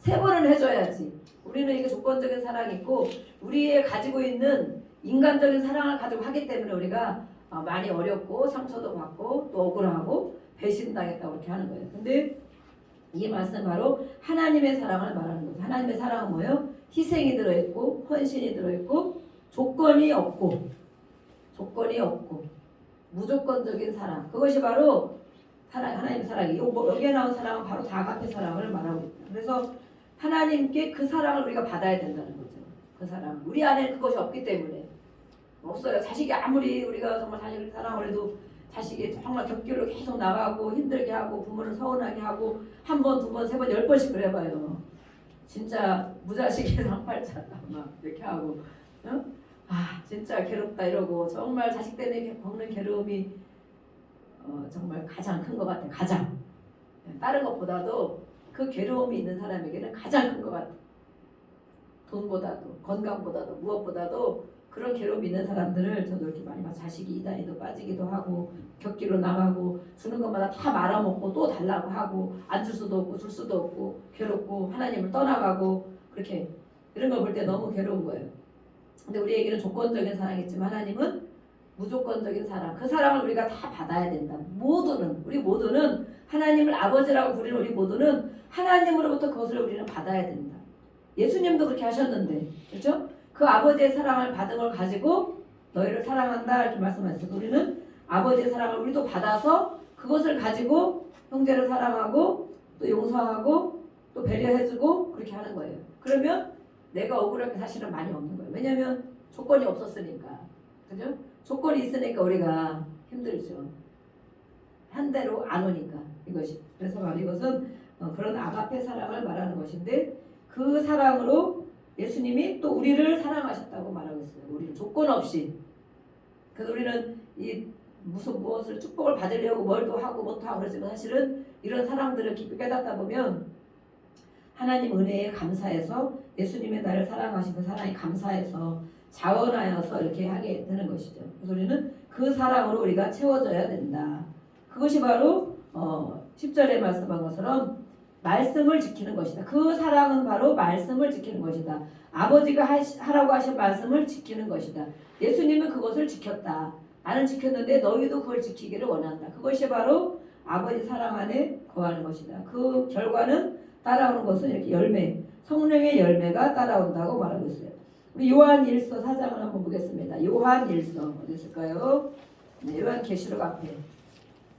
3번은 해줘야지. 우리는 이게 조건적인 사랑이 있고 우리의 가지고 있는 인간적인 사랑을 가지고 하기 때문에 우리가 많이 어렵고 상처도 받고 또 억울하고 배신당했다고 이렇게 하는 거예요. 근데 이 말씀은 바로 하나님의 사랑을 말하는 거죠. 하나님의 사랑은 뭐예요? 희생이 들어있고 헌신이 들어있고 조건이 없고 무조건적인 사랑. 그것이 바로 사랑, 하나님의 사랑이에요. 여기에 나온 사랑은 바로 아가페 사랑을 말하고 있다. 그래서 하나님께 그 사랑을 우리가 받아야 된다는 거죠. 그 사랑. 우리 안에 그것이 없기 때문에 없어요. 자식이 아무리 우리가 정말 자식을 사랑을 해도 자식이 정말 격길로 계속 나가고 힘들게 하고 부모를 서운하게 하고 한 번, 두 번, 세 번, 10번씩 그래봐요. 진짜 무자식의 상팔자다 막 이렇게 하고 진짜 괴롭다 이러고 정말 자식 때문에 겪는 괴로움이 정말 가장 큰 것 같아요. 가장. 다른 것보다도 그 괴로움이 있는 사람에게는 가장 큰 것 같아요. 돈보다도 건강보다도 무엇보다도 그런 괴로움이 있는 사람들을 저도 이렇게 많이 봐. 자식이 이단에도 빠지기도 하고 격기로 나가고 주는 것마다 다 말아먹고 또 달라고 하고 안 줄 수도 없고 줄 수도 없고 괴롭고 하나님을 떠나가고 그렇게 이런 걸 볼 때 너무 괴로운 거예요. 근데 우리에게는 조건적인 사랑이지만 하나님은 무조건적인 사랑. 그 사랑을 우리가 다 받아야 된다. 우리 모두는 하나님을 아버지라고 부르는 우리 모두는 하나님으로부터 그것을 우리는 받아야 된다. 예수님도 그렇게 하셨는데, 그렇죠? 그 아버지의 사랑을 받은 걸 가지고 너희를 사랑한다 이렇게 말씀하셨어요. 우리는 아버지의 사랑을 우리도 받아서 그 그것을 가지고 형제를 사랑하고 또 용서하고 또 배려해주고 그렇게 하는 거예요. 그러면 내가 억울하게 사실은 많이 없는 거예요. 왜냐하면 조건이 없었으니까. 그죠? 조건이 있으니까 우리가 힘들죠. 한 대로 안 오니까 이것이. 그래서 바로 이것은 그런 아가페 사랑을 말하는 것인데 그 사랑으로 예수님이 또 우리를 사랑하셨다고 말하고 있어요. 우리를 조건 없이. 그래서 우리는 이 무엇을 축복을 받으려고 뭘도 하고 뭐도 하고 그러지만 사실은 이런 사랑들을 깊이 깨닫다 보면 하나님 은혜에 감사해서 예수님의 나를 사랑하신 그 사랑에 감사해서 자원하여서 이렇게 하게 되는 것이죠. 그래서 우리는 그 사랑으로 우리가 채워져야 된다. 그것이 바로 10절에 말씀한 것처럼 말씀을 지키는 것이다. 그 사랑은 바로 말씀을 지키는 것이다. 아버지가 하라고 하신 말씀을 지키는 것이다. 예수님은 그것을 지켰다. 나는 지켰는데 너희도 그걸 지키기를 원한다. 그것이 바로 아버지 사랑 안에 거하는 것이다. 그 결과는 따라오는 것은 이렇게 열매, 성령의 열매가 따라온다고 말하고 있어요. 우리 요한일서 4장을 한번 보겠습니다. 요한일서 어디 있을까요? 네, 요한계시록 앞에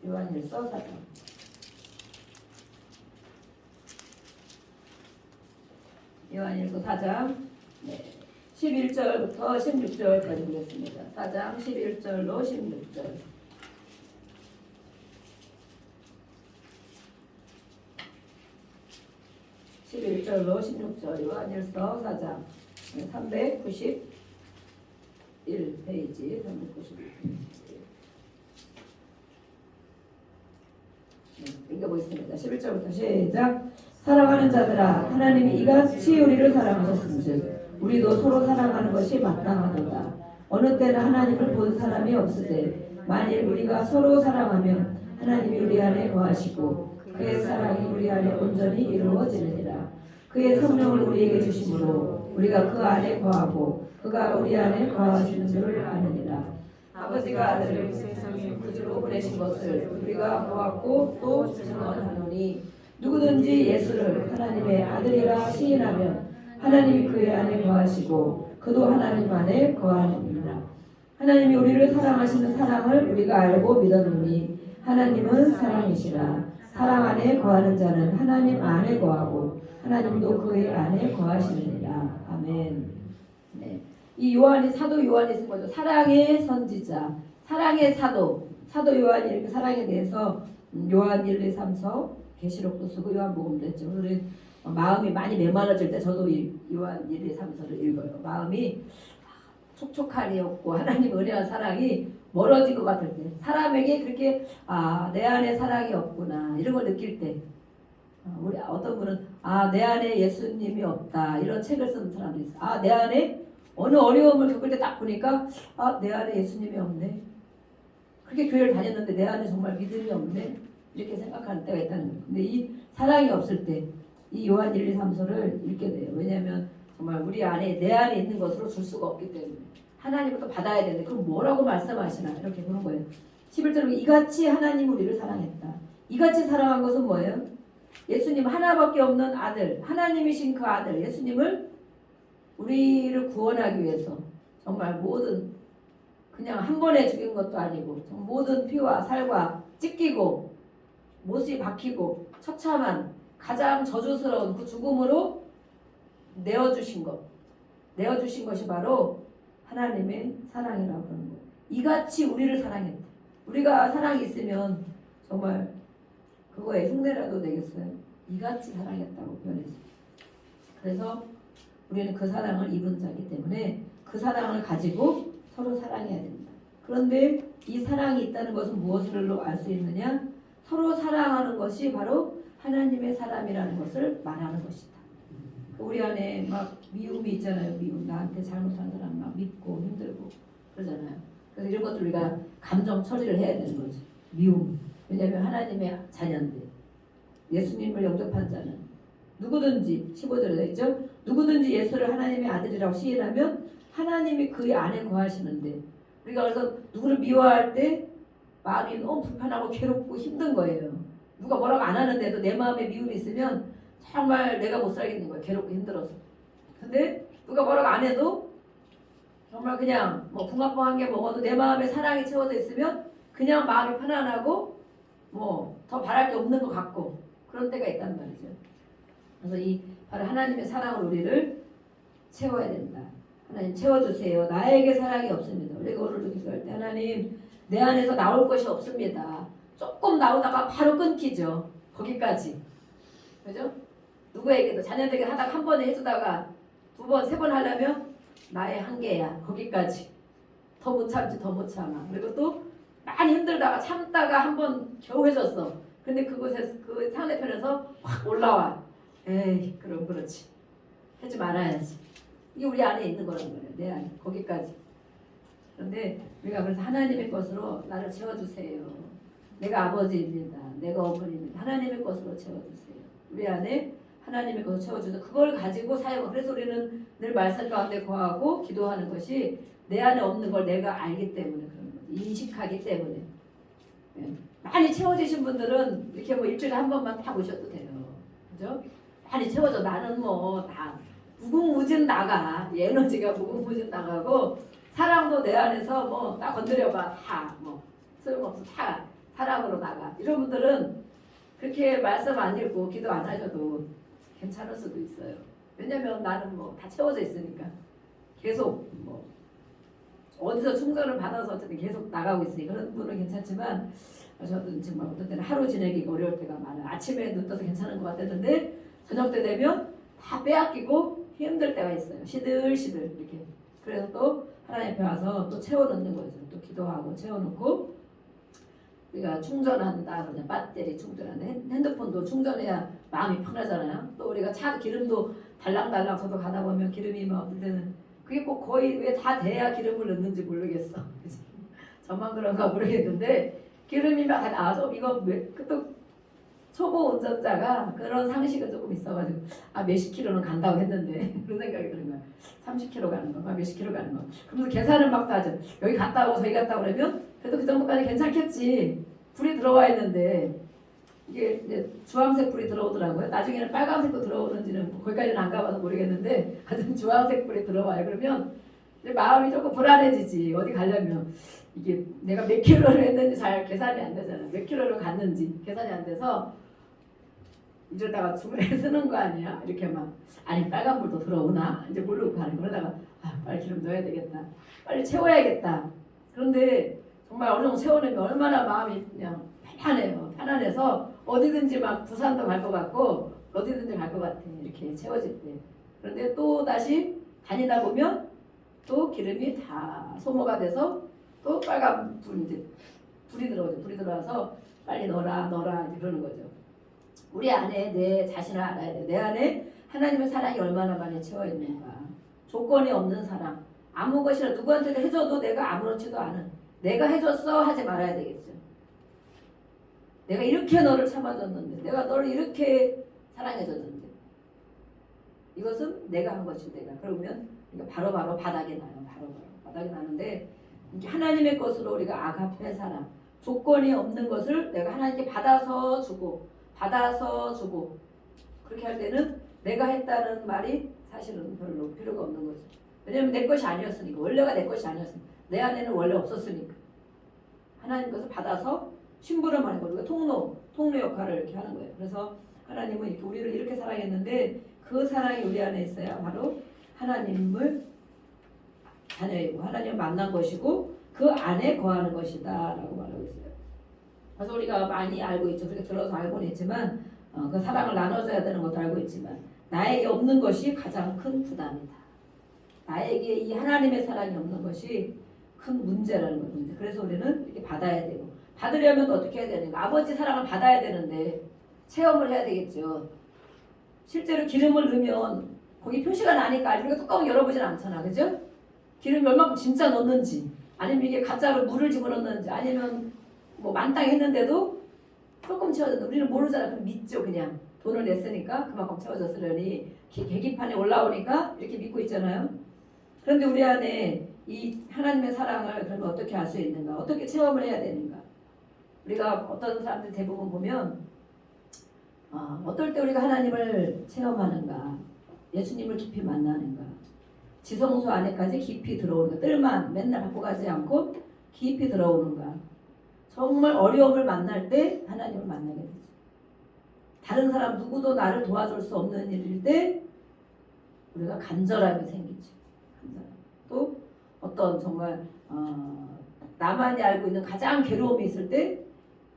요한일서 4장. 요한일서 4장 11절부터 16절까지 보겠습니다. 4장 11절로 16절. (11절로) 16절 요한일서 4장 391페이지 391페이지 읽어보겠습니다. 11절부터 시작. 사랑하는 자들아 하나님이 이같이 우리를 사랑하셨은즉 우리도 서로 사랑하는 것이 마땅하도다. 어느 때는 하나님을 본 사람이 없으되 만일 우리가 서로 사랑하면 하나님이 우리 안에 거하시고 그의 사랑이 우리 안에 온전히 이루어지느니라. 그의 성령을 우리에게 주심으로 우리가 그 안에 거하고 그가 우리 안에 거하시는 줄 아느니라. 아버지가 아들을 세상에 구주로 보내신 것을 우리가 보았고 또 증언하노니 누구든지 예수를 하나님의 아들이라 시인하면 하나님이 그의 안에 거하시고 그도 하나님 안에 거하느니라. 하나님이 우리를 사랑하시는 사랑을 우리가 알고 믿었노니 하나님은 사랑이시라. 사랑 안에 거하는 자는 하나님 안에 거하고 하나님도 그의 안에 거하시느니라. 아멘. 네. 이 요한이 사도 요한이 쓴 거죠. 사랑의 선지자, 사랑의 사도 요한이 이렇게 사랑에 대해서 요한 1, 2, 3서 계시록도 쓰고 요한복음도 했죠. 우리 마음이 많이 메말라질 때 저도 이 요한 1, 2, 3서를 읽어요. 마음이 촉촉함이 없고 하나님 은혜와 사랑이 멀어진 것 같을 때, 사람에게 그렇게 내 안에 사랑이 없구나 이런 걸 느낄 때, 우리 어떤 분은 내 안에 예수님이 없다 이런 책을 쓰는 사람도 있어요. 내 안에 어느 어려움을 겪을 때 딱 보니까 내 안에 예수님이 없네. 그렇게 교회를 다녔는데 내 안에 정말 믿음이 없네. 이렇게 생각하는 때가 있다는 거예요. 근데 이 사랑이 없을 때 이 요한 1, 2, 3서를 읽게 돼요. 왜냐하면 정말 우리 안에 내 안에 있는 것으로 줄 수가 없기 때문에 하나님부터 받아야 되는데 그럼 뭐라고 말씀하시나 이렇게 보는 거예요. 11절에 이같이 하나님 우리를 사랑했다. 이같이 사랑한 것은 뭐예요? 예수님 하나밖에 없는 아들, 하나님이신 그 아들 예수님을 우리를 구원하기 위해서 정말 모든 그냥 한 번에 죽인 것도 아니고 모든 피와 살과 찢기고 못이 박히고 처참한 가장 저주스러운 그 죽음으로 내어주신 것이 바로 하나님의 사랑이라고 하는 거예요. 이같이 우리를 사랑했다. 우리가 사랑이 있으면 정말 그거에 흉내라도 내겠어요. 이같이 사랑했다고 표현했어요. 그래서 우리는 그 사랑을 입은 자이기 때문에 그 사랑을 가지고 서로 사랑해야 됩니다. 그런데 이 사랑이 있다는 것은 무엇으로 알 수 있느냐? 서로 사랑하는 것이 바로 하나님의 사람이라는 것을 말하는 것이다. 우리 안에 막 미움이 있잖아요. 미움. 나한테 잘못한 사람 막 밉고 힘들고 그러잖아요. 그래서 이런 것들 우리가 감정 처리를 해야 되는 거지. 미움. 왜냐하면 하나님의 자녀인데 예수님을 영접한 자는 누구든지 15절에 되어 있죠. 누구든지 예수를 하나님의 아들이라고 시인하면 하나님이 그 안에 거하시는데 우리가 그래서 누구를 미워할 때 마음이 너무 불편하고 괴롭고 힘든 거예요. 누가 뭐라고 안 하는데도 내 마음에 미움이 있으면 정말 내가 못 살겠는 거예요. 괴롭고 힘들어서. 근데 누가 뭐라고 안 해도 정말 그냥 뭐 붕어빵 한 개 먹어도 내 마음에 사랑이 채워져 있으면 그냥 마음이 편안하고 뭐 더 바랄 게 없는 것 같고 그런 때가 있단 말이죠. 그래서 이 바로 하나님의 사랑으로 우리를 채워야 된다. 하나님 채워주세요. 나에게 사랑이 없습니다. 우리가 오늘도 기도할 때 하나님 내 안에서 나올 것이 없습니다. 조금 나오다가 바로 끊기죠. 거기까지. 그죠? 누구에게도 자녀들에게 하다가 한 번에 해주다가 두 번, 세 번 하려면 나의 한계야. 거기까지. 더 못 참지, 더 못 참아. 그리고 또 많이 힘들다가 참다가 한 번 겨우 해줬어. 근데 그곳에서 그 상대편에서 확 올라와. 에이, 그럼 그렇지. 하지 말아야지. 이게 우리 안에 있는 거란 거예요. 내 안에. 거기까지. 그런데 우리가 그래서 하나님의 것으로 나를 채워주세요. 내가 아버지입니다. 내가 어머니입니다. 하나님의 것으로 채워주세요. 우리 안에 하나님의 것을 채워주세요. 그걸 가지고 사용. 그래서 우리는 늘 말씀 가운데 거하고 기도하는 것이 내 안에 없는 걸 내가 알기 때문에 그런 거죠. 인식하기 때문에. 예. 많이 채워지신 분들은 이렇게 뭐 일주일에 한 번만 다 오셔도 돼요. 그죠? 많이 채워져. 나는 뭐 다 무궁무진 나가. 에너지가 무궁무진 나가고 사랑도 내 안에서 뭐 딱 건드려봐. 다 뭐 소용없어. 다 사랑으로 나가. 이런 분들은 그렇게 말씀 안 읽고 기도 안 하셔도 괜찮을 수도 있어요. 왜냐면 나는 뭐 다 채워져 있으니까 계속 뭐 어디서 충전을 받아서 어쨌든 계속 나가고 있으니 그런 분은 괜찮지만 저도 정말 어떤 때는 하루 지내기가 어려울 때가 많아요. 아침에 눈 떠서 괜찮은 것 같았는데 저녁 때 되면 다 빼앗기고 힘들 때가 있어요. 시들시들 이렇게. 그래서 또 하나님 앞에 와서 또 채워넣는 거죠. 또 기도하고 채워넣고 우리가 충전한다. 그냥 배터리 충전한다. 핸드폰도 충전해야 마음이 편하잖아요. 또 우리가 차 기름도 달랑달랑 저도 가다 보면 기름이 막 어떨 때는 그게 꼭 거의 왜 다 돼야 기름을 넣는지 모르겠어. 저만 그런가 모르겠는데 기름이 막 나와서 이거 또 초보 운전자가 그런 상식은 조금 있어가지고 몇십 킬로는 간다고 했는데 그런 생각이 드는 거야. 30km 가는 거, 몇십 킬로 가는 거. 그러면서 계산을 막 하죠. 여기 갔다 오고 저기 갔다 오려면 그래도 그 정도까지 괜찮겠지. 불이 들어와 있는데 이게 이제 주황색 불이 들어오더라고요. 나중에는 빨간색도 들어오는지는 거기까지는 안 가봐서 모르겠는데 하여튼 주황색 불이 들어와요. 그러면 이제 마음이 조금 불안해지지. 어디 가려면 이게 내가 몇 킬로를 했는지 잘 계산이 안 되잖아. 몇 킬로를 갔는지 계산이 안 돼서 이러다가 주문에 쓰는 거 아니야? 이렇게 막 아니 빨간불도 들어오나? 이제 모르고 가는 거. 그러다가 빨리 기름 넣어야 되겠다. 빨리 채워야겠다. 그런데 정말 어느 정도 채워내면 얼마나 마음이 그냥 편안해요. 편안해서 어디든지 막 부산도 갈 것 같고 어디든지 갈 것 같아. 이렇게 채워질 때. 그런데 또 다시 다니다 보면 또 기름이 다 소모가 돼서 또 빨간 불 이제 불이 들어오죠. 불이 들어와서 빨리 넣어라 이제 그러는 거죠. 우리 안에 내 자신을 알아야 돼. 내 안에 하나님의 사랑이 얼마나 많이 채워 있는가. 조건이 없는 사랑. 아무 것이나 누구한테도 해줘도 내가 아무렇지도 않은. 내가 해줬어 하지 말아야 되겠죠. 내가 이렇게 너를 참아줬는데, 내가 너를 이렇게 사랑해줬는데, 이것은 내가 한 것이 내가. 그러면 바로바로 바닥에 나요. 바로바로 바닥에 나는데 이게 하나님의 것으로 우리가 아가페 사랑. 조건이 없는 것을 내가 하나님께 받아서 주고 그렇게 할 때는 내가 했다는 말이 사실은 별로 필요가 없는 거죠. 왜냐하면 내 것이 아니었으니까. 원래가 내 것이 아니었으니까. 내 안에는 원래 없었으니까. 하나님 것을 받아서 심부름하는 거죠. 통로 역할을 이렇게 하는 거예요. 그래서 하나님은 이렇게 우리를 이렇게 사랑했는데 그 사랑이 우리 안에 있어야 바로 하나님을 자녀이고 하나님을 만난 것이고 그 안에 거하는 것이다 라고 말하고 있어요. 그래서 우리가 많이 알고 있죠. 그렇게 들어서 알고는 있지만 그 사랑을 나눠줘야 되는 것도 알고 있지만 나에게 없는 것이 가장 큰 부담이다. 나에게 이 하나님의 사랑이 없는 것이 큰 문제라는 거죠. 그래서 우리는 이렇게 받아야 되고 받으려면 또 어떻게 해야 되는가. 아버지 사랑을 받아야 되는데 체험을 해야 되겠죠. 실제로 기름을 넣으면 거기 표시가 나니까 우리가 뚜껑 열어보진 않잖아. 그죠? 기름이 얼마큼 진짜 넣는지 아니면 이게 가짜로 물을 집어넣는지 아니면 뭐 만땅 했는데도 조금 채워졌는데 우리는 모르잖아. 그럼 믿죠. 그냥 돈을 냈으니까 그만큼 채워졌으려니 계기판에 올라오니까 이렇게 믿고 있잖아요. 그런데 우리 안에 이 하나님의 사랑을 그러면 어떻게 알 수 있는가? 어떻게 체험을 해야 되는가? 우리가 어떤 사람들 대부분 보면 어떨 때 우리가 하나님을 체험하는가? 예수님을 깊이 만나는가? 지성소 안에까지 깊이 들어오는가? 뜰만 맨날 갖고 가지 않고 깊이 들어오는가? 정말 어려움을 만날 때 하나님을 만나게 되죠. 다른 사람 누구도 나를 도와줄 수 없는 일일 때 우리가 간절함이 생기죠. 간절함. 또 어떤 정말 나만이 알고 있는 가장 괴로움이 있을 때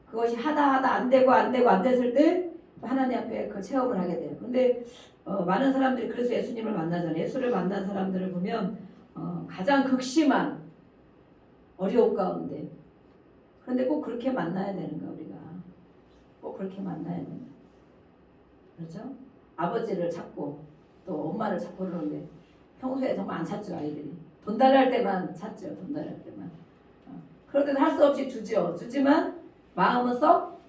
그것이 하다 안 되고 안 됐을 때 하나님 앞에 그 체험을 하게 돼요. 근데 많은 사람들이 그래서 예수님을 만나잖아요. 예수를 만난 사람들을 보면 가장 극심한 어려움 가운데 그런데 꼭 그렇게 만나야 되는가 우리가 꼭 그렇게 만나야 되는가 그렇죠? 아버지를 찾고 또 엄마를 찾고 그러는데 평소에 정말 안 찾죠. 아이들이 돈 달랄 때만 찾죠. 돈 달랄 때만 그럴 때는 할 수 없이 주죠. 주지만 마음은 썩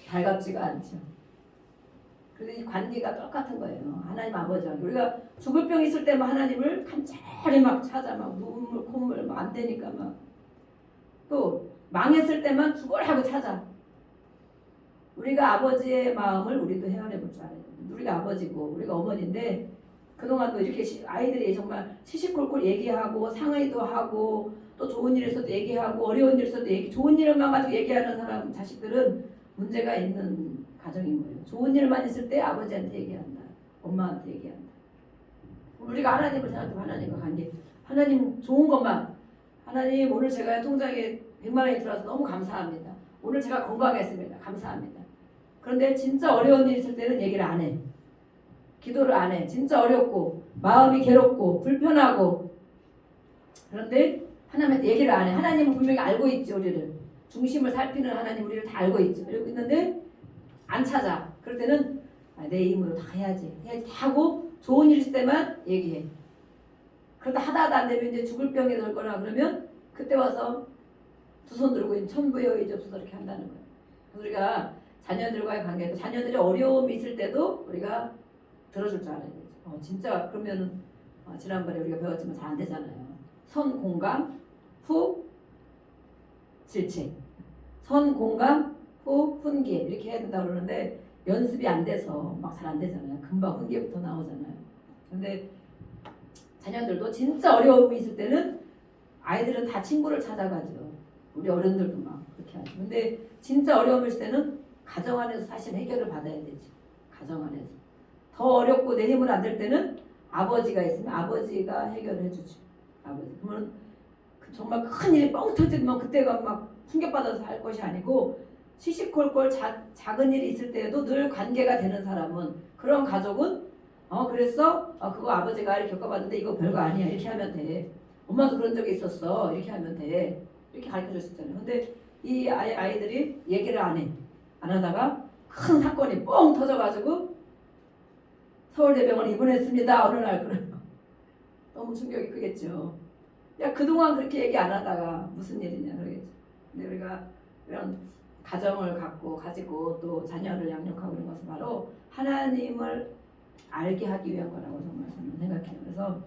달갑지가 않죠. 그래서 이 관계가 똑같은 거예요. 하나님 아버지와 우리가 죽을 병 있을 때만 하나님을 간절히 막 찾아 막 눈물 콧물 막 안 되니까 막 또 망했을 때만 죽으라고 찾아. 우리가 아버지의 마음을 우리도 헤아려 볼 줄 알아요. 우리가 아버지고 우리가 어머니인데 그동안도 이렇게 아이들이 정말 시시콜콜 얘기하고 상의도 하고 또 좋은 일 있어도 얘기하고 어려운 일 있어도 좋은 일만 가지고 얘기하는 사람 자식들은 문제가 있는 가정인 거예요. 좋은 일만 있을 때 아버지한테 얘기한다. 엄마한테 얘기한다. 우리가 하나님을 생각하면 하나님과 관계. 하나님 좋은 것만. 하나님 오늘 제가 통장에 100만 원이 들어와서 너무 감사합니다. 오늘 제가 건강했습니다. 감사합니다. 그런데 진짜 어려운 일 있을 때는 얘기를 안 해. 기도를 안 해. 진짜 어렵고 마음이 괴롭고 불편하고 그런데 하나님한테 얘기를 안 해. 하나님은 분명히 알고 있죠. 우리를. 중심을 살피는 하나님 우리를 다 알고 있죠. 알고 있는데 안 찾아. 그럴 때는 내 힘으로 다 해야지 다 하고 좋은 일 있을 때만 얘기해. 그러다 하다 안 되면 이제 죽을 병에 들거나 그러면 그때 와서 두 손 들고 천부여 이제없어서 이렇게 한다는 거예요. 그래서 우리가 자녀들과의 관계도 자녀들이 어려움이 있을 때도 우리가 들어줄 줄 알아야 되죠. 진짜 그러면 지난번에 우리가 배웠지만 잘 안 되잖아요. 선 공감 후 질책 선 공감 후 훈계 이렇게 해야 된다고 그러는데 연습이 안 돼서 막 잘 안 되잖아요. 금방 훈계부터 나오잖아요. 근데 자녀들도 진짜 어려움이 있을 때는 아이들은 다 친구를 찾아가죠. 우리 어른들도 막 그렇게 하죠. 근데 진짜 어려움이 있을 때는 가정 안에서 사실 해결을 받아야 되죠. 가정 안에서. 더 어렵고 내 힘으로 안 될 때는 아버지가 있으면 아버지가 해결을 해주죠. 아버지. 그러면 정말 큰 일이 뻥 터지면 그때가 막 충격받아서 할 것이 아니고 시시콜콜 작은 일이 있을 때에도 늘 관계가 되는 사람은 그런 가족은 그랬어? 그거 아버지가 이렇게 겪어봤는데 이거 별거 아니야. 이렇게 하면 돼. 엄마도 그런 적이 있었어. 이렇게 하면 돼. 이렇게 가르쳐 줬었잖아요. 근데 이 아이들이 얘기를 안 해. 안 하다가 큰 사건이 뻥 터져가지고 서울대병원 입원했습니다. 어느 날 그래요. 너무 충격이 크겠죠. 야 그동안 그렇게 얘기 안 하다가 무슨 일이냐 그러겠죠. 근데 우리가 이런 가정을 가지고 또 자녀를 양육하고 이런 것은 바로 하나님을 알게 하기 위한 거라고 정말 저는 생각해요. 그래서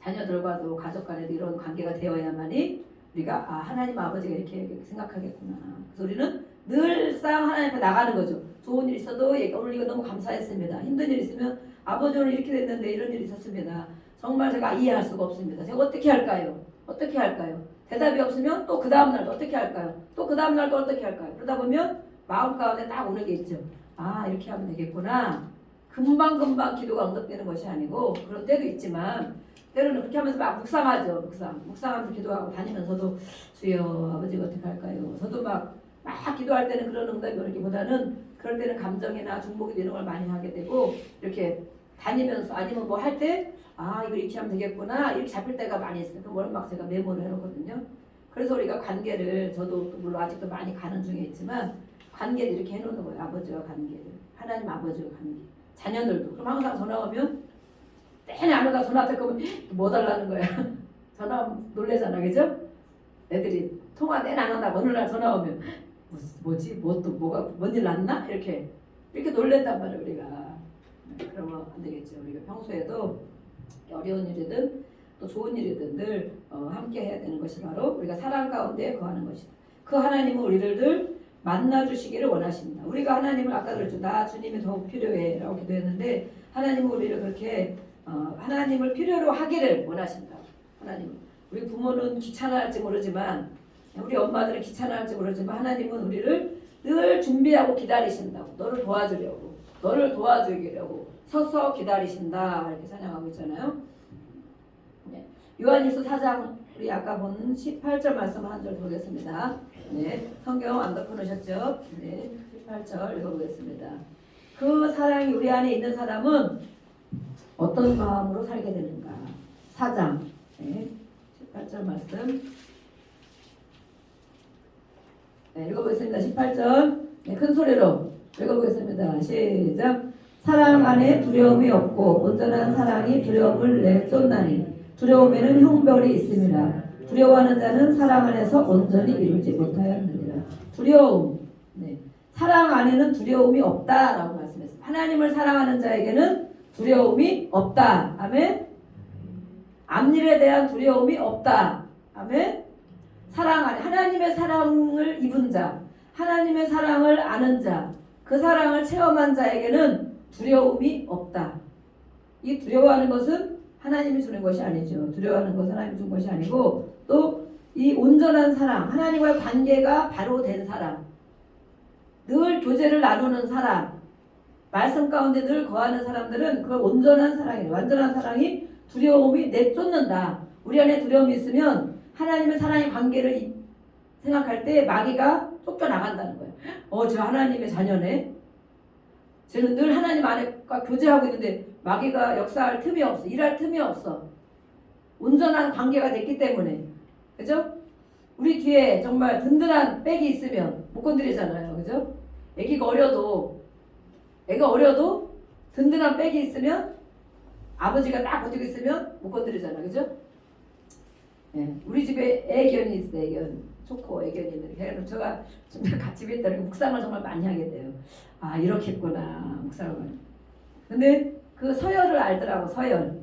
자녀들과도 가족 간에도 이런 관계가 되어야만이 우리가 하나님 아버지가 이렇게 생각하겠구나. 그래서 우리는 늘상 하나님 앞에 나가는 거죠. 좋은 일 있어도 오늘 이거 너무 감사했습니다. 힘든 일 있으면 아버지 오늘 이렇게 됐는데 이런 일이 있었습니다. 정말 제가 이해할 수가 없습니다. 제가 어떻게 할까요? 어떻게 할까요? 대답이 없으면 또 그 다음 날도 어떻게 할까요? 또 그 다음 날도 어떻게 할까요? 그러다 보면 마음 가운데 딱 오는 게 있죠. 이렇게 하면 되겠구나. 금방금방 기도가 응답되는 것이 아니고 그런 때도 있지만 때로는 그렇게 하면서 막 묵상하죠. 묵상하면서 기도하고 다니면서도 주여 아버지가 어떻게 할까요? 저도 막 기도할 때는 그런 응답이 오기보다는 그럴 때는 감정이나 중복이 이런 걸 많이 하게 되고 이렇게 다니면서 아니면 뭐 할 때 이거 이렇게 하면 되겠구나 이렇게 잡힐 때가 많이 있어요. 그걸 막 제가 메모를 해놓거든요. 그래서 우리가 관계를 저도 물론 아직도 많이 가는 중에 있지만 관계를 이렇게 해놓는 거예요. 아버지와 관계를 하나님 아버지와 관계 자녀들도 그럼 항상 전화 오면 내내 안 오다 전화 할 거면 뭐 달라는 거야. 전화 놀래잖아 그죠? 애들이 통화 내내 안 한다고 어느 날 전화 오면 뭐지? 뭔 일 났나? 이렇게 놀랬단 말이에요 우리가. 그러면 안 되겠죠. 우리가 평소에도 어려운 일이든 또 좋은 일이든 늘 함께 해야 되는 것이 바로 우리가 사랑 가운데 거하는 것이다. 그 하나님은 우리를 늘 만나주시기를 원하십니다. 우리가 하나님을 아까 그랬죠. 나 주님이 더욱 필요해 라고 기도했는데 하나님은 우리를 그렇게 하나님을 필요로 하기를 원하신다. 하나님은 우리 부모는 귀찮아할지 모르지만 우리 엄마들은 귀찮아할지 모르지만 하나님은 우리를 늘 준비하고 기다리신다고. 너를 도와주려고. 너를 도와주려고 서서 기다리신다. 이렇게 찬양하고 있잖아요. 네. 요한일서 4장 우리 아까 본 18절 말씀 한 절 보겠습니다. 네. 성경 안 덮어놓으셨죠? 네. 18절 읽어보겠습니다. 그 사랑이 우리 안에 있는 사람은 어떤 마음으로 살게 되는가? 4장 네. 18절 말씀 네, 읽어보겠습니다. 18절 네, 큰 소리로 읽어보겠습니다. 시작. 사랑 안에 두려움이 없고 온전한 사랑이 두려움을 내쫓나니 두려움에는 형벌이 있습니다. 두려워하는 자는 사랑 안에서 온전히 이루지 못하였느니라. 두려움 네. 사랑 안에는 두려움이 없다라고 말씀했습니다. 하나님을 사랑하는 자에게는 두려움이 없다. 아멘. 앞일에 대한 두려움이 없다. 아멘. 사랑 안에 하나님의 사랑을 입은 자, 하나님의 사랑을 아는 자, 그 사랑을 체험한 자에게는 두려움이 없다. 이 두려워하는 것은 하나님이 주는 것이 아니죠. 두려워하는 것은 하나님이 준 것이 아니고 또 이 온전한 사랑, 하나님과의 관계가 바로 된 사람, 늘 교제를 나누는 사람, 말씀 가운데 늘 거하는 사람들은 그 온전한 사랑이에요. 완전한 사랑이 두려움이 내쫓는다. 우리 안에 두려움이 있으면 하나님의 사랑의 관계를 생각할 때 마귀가 쫓겨나간다는 거예요. 저 하나님의 자녀네. 쟤는 늘 하나님 안에과 교제하고 있는데 마귀가 역사할 틈이 없어. 일할 틈이 없어. 온전한 관계가 됐기 때문에. 그죠? 우리 뒤에 정말 든든한 백이 있으면 못 건드리잖아요. 그죠? 애가 어려도 든든한 백이 있으면 아버지가 딱 버티고 있으면 못 건드리잖아요. 그죠? 네, 우리 집에 애견이 있어요. 애견. 초코 애견이 있는데 제가 같이 있다는 묵상을 정말 많이 하게 돼요. 아 이렇게 했구나 묵상을. 근데 그 서열을 알더라고. 서열.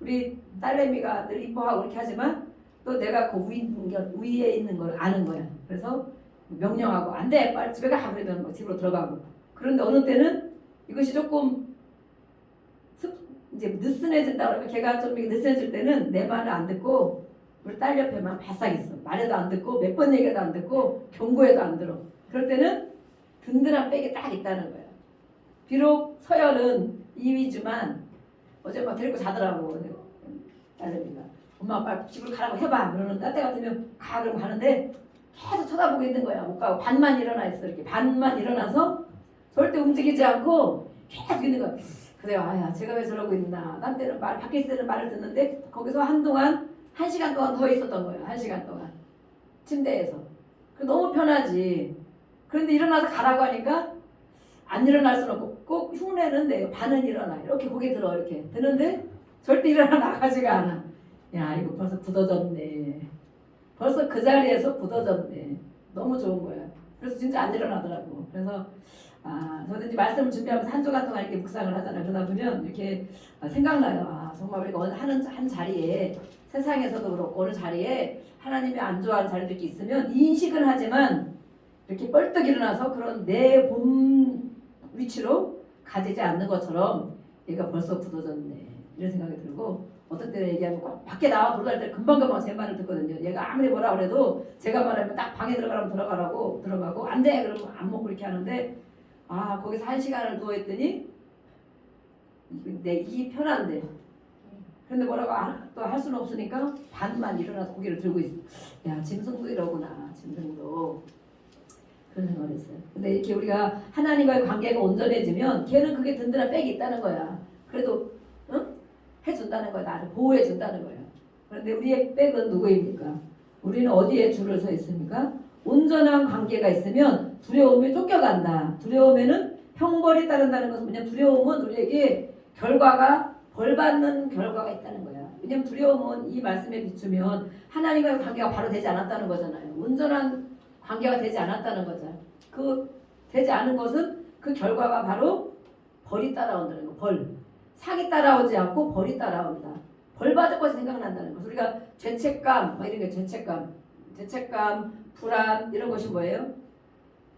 우리 딸내미가 늘 이뻐하고 그렇게 하지만 또 내가 그 위에 있는 걸 아는 거야. 그래서 명령하고 안 돼 빨리 집에 가 그러면 뭐 집으로 들어가고. 그런데 어느 때는 이것이 조금 이제 느슨해진다 그러면 걔가 좀 느슨해질 때는 내 말을 안 듣고 우리 딸 옆에만 바싹 있어. 말해도 안 듣고 몇 번 얘기해도 안 듣고 경고해도 안 들어. 그럴 때는 든든한 백이 딱 있다는 거야. 비록 서열은 2위지만 어제 막 데리고 자더라고. 딸내미가 엄마 아빠 집으로 가라고 해봐. 그러는 때 같으면 가 그러면 가는데 계속 쳐다보고 있는 거야. 못 가고 반만 일어나 있어. 이렇게 반만 일어나서 절대 움직이지 않고 계속 있는 거야. 그래요. 아야 제가 왜 저러고 있나. 난 때는 밖에 있을 때는 말을 듣는데 거기서 한동안 1시간 동안 더 있었던 거예요. 1시간 동안 침대에서. 너무 편하지. 그런데 일어나서 가라고 하니까 안 일어날 수는 없고 꼭 흉내는 내요. 반은 일어나. 이렇게 고개 들어 이렇게 드는데 절대 일어나 나가지가 않아. 야 이거 벌써 굳어졌네. 벌써 그 자리에서 굳어졌네. 너무 좋은 거야. 그래서 진짜 안 일어나더라고. 그래서 저는 이제 말씀을 준비하면서 한 주간 동안 이렇게 묵상을 하잖아요. 그러다 보면 이렇게 생각나요. 정말 우리가 한 자리에 세상에서도 그렇고 어느 자리에 하나님이 안 좋아하는 자리도 이렇게 있으면 인식은 하지만 이렇게 뻘떡 일어나서 그런 내 본 위치로 가지지 않는 것처럼 얘가 벌써 굳어졌네. 이런 생각이 들고 어떤 때는 얘기하면 꼭 밖에 나와 돌아다닐 때 금방금방 제 말을 듣거든요. 얘가 아무리 뭐라 그래도 제가 말하면 딱 방에 들어가라면 들어가고 안 돼 그러면 안 먹고 이렇게 하는데 거기서 1시간을 누워있더니 내 입이 편한데 그런데 뭐라고 또 할 수는 없으니까 반만 일어나서 고개를 들고 있어. 야 짐승도 이러구나. 짐승도 그런 생각을 했어요. 근데 이렇게 우리가 하나님과의 관계가 온전해지면 걔는 그게 든든한 백이 있다는 거야. 그래도 해준다는 거야. 나를 보호해준다는 거야. 그런데 우리의 백은 누구입니까? 우리는 어디에 줄을 서 있습니까? 온전한 관계가 있으면 두려움이 쫓겨간다. 두려움에는 형벌이 따른다는 것은 뭐냐? 두려움은 우리에게 결과가 벌받는 결과가 있다는 거야. 왜냐하면 두려움은 이 말씀에 비추면 하나님과의 관계가 바로 되지 않았다는 거잖아요. 온전한 관계가 되지 않았다는 거죠. 되지 않은 것은 그 결과가 바로 벌이 따라온다는 거. 벌. 상이 따라오지 않고 벌이 따라온다. 벌 받을 것이 생각난다는 것. 우리가 죄책감, 이런 게 죄책감, 불안 이런 것이 뭐예요?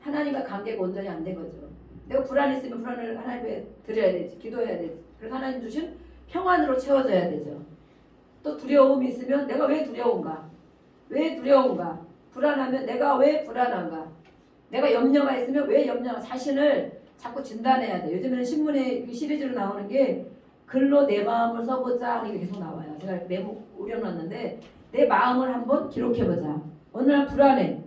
하나님과 관계가 온전히 안 된 거죠. 내가 불안이 있으면 불안을 하나님께 드려야 되지. 기도해야 되지. 그래서 하나님 주신 평안으로 채워져야 되죠. 또 두려움이 있으면 내가 왜 두려운가? 왜 두려운가? 불안하면 내가 왜 불안한가? 내가 염려가 있으면 왜 염려가? 자신을 자꾸 진단해야 돼. 요즘에는 신문에 그 시리즈로 나오는 게 글로 내 마음을 써보자 하는 게 계속 나와요. 제가 메모 올려놨는데 내 마음을 한번 기록해보자. 어느 날 불안해.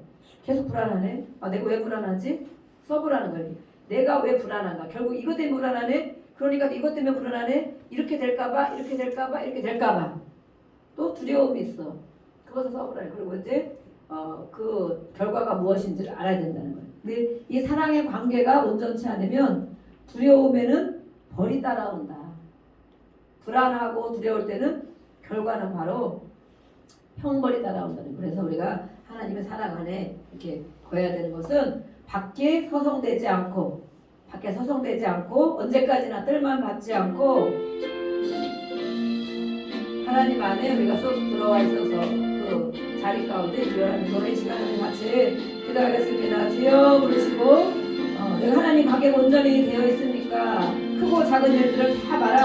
계속 불안하네. 아, 내가 왜 불안하지? 써보라는 거예요. 내가 왜 불안한가? 결국 이것 때문에 불안하네. 그러니까 이것 때문에 불안하네. 이렇게 될까봐, 이렇게 될까봐, 이렇게 될까봐. 또 두려움이 있어. 그것을 써보라. 그리고 이제 그 결과가 무엇인지를 알아야 된다는 거예요. 근데 이 사랑의 관계가 온전치 않으면 두려움에는 벌이 따라온다. 불안하고 두려울 때는 결과는 바로 형벌이 따라온다는 거예요. 그래서 우리가 하나님의 사랑 안에 이렇게 거해야 되는 것은 밖에 서성대지 않고 언제까지나 뜰만 받지 않고 하나님 안에 우리가 쏙 들어와 있어서 그 자리 가운데 유연한 노래 시간을 같이 기도하겠습니다. 주여 부르시고 내가 하나님 관계가 온전히 되어 있습니까? 크고 작은 일들을 다 말하고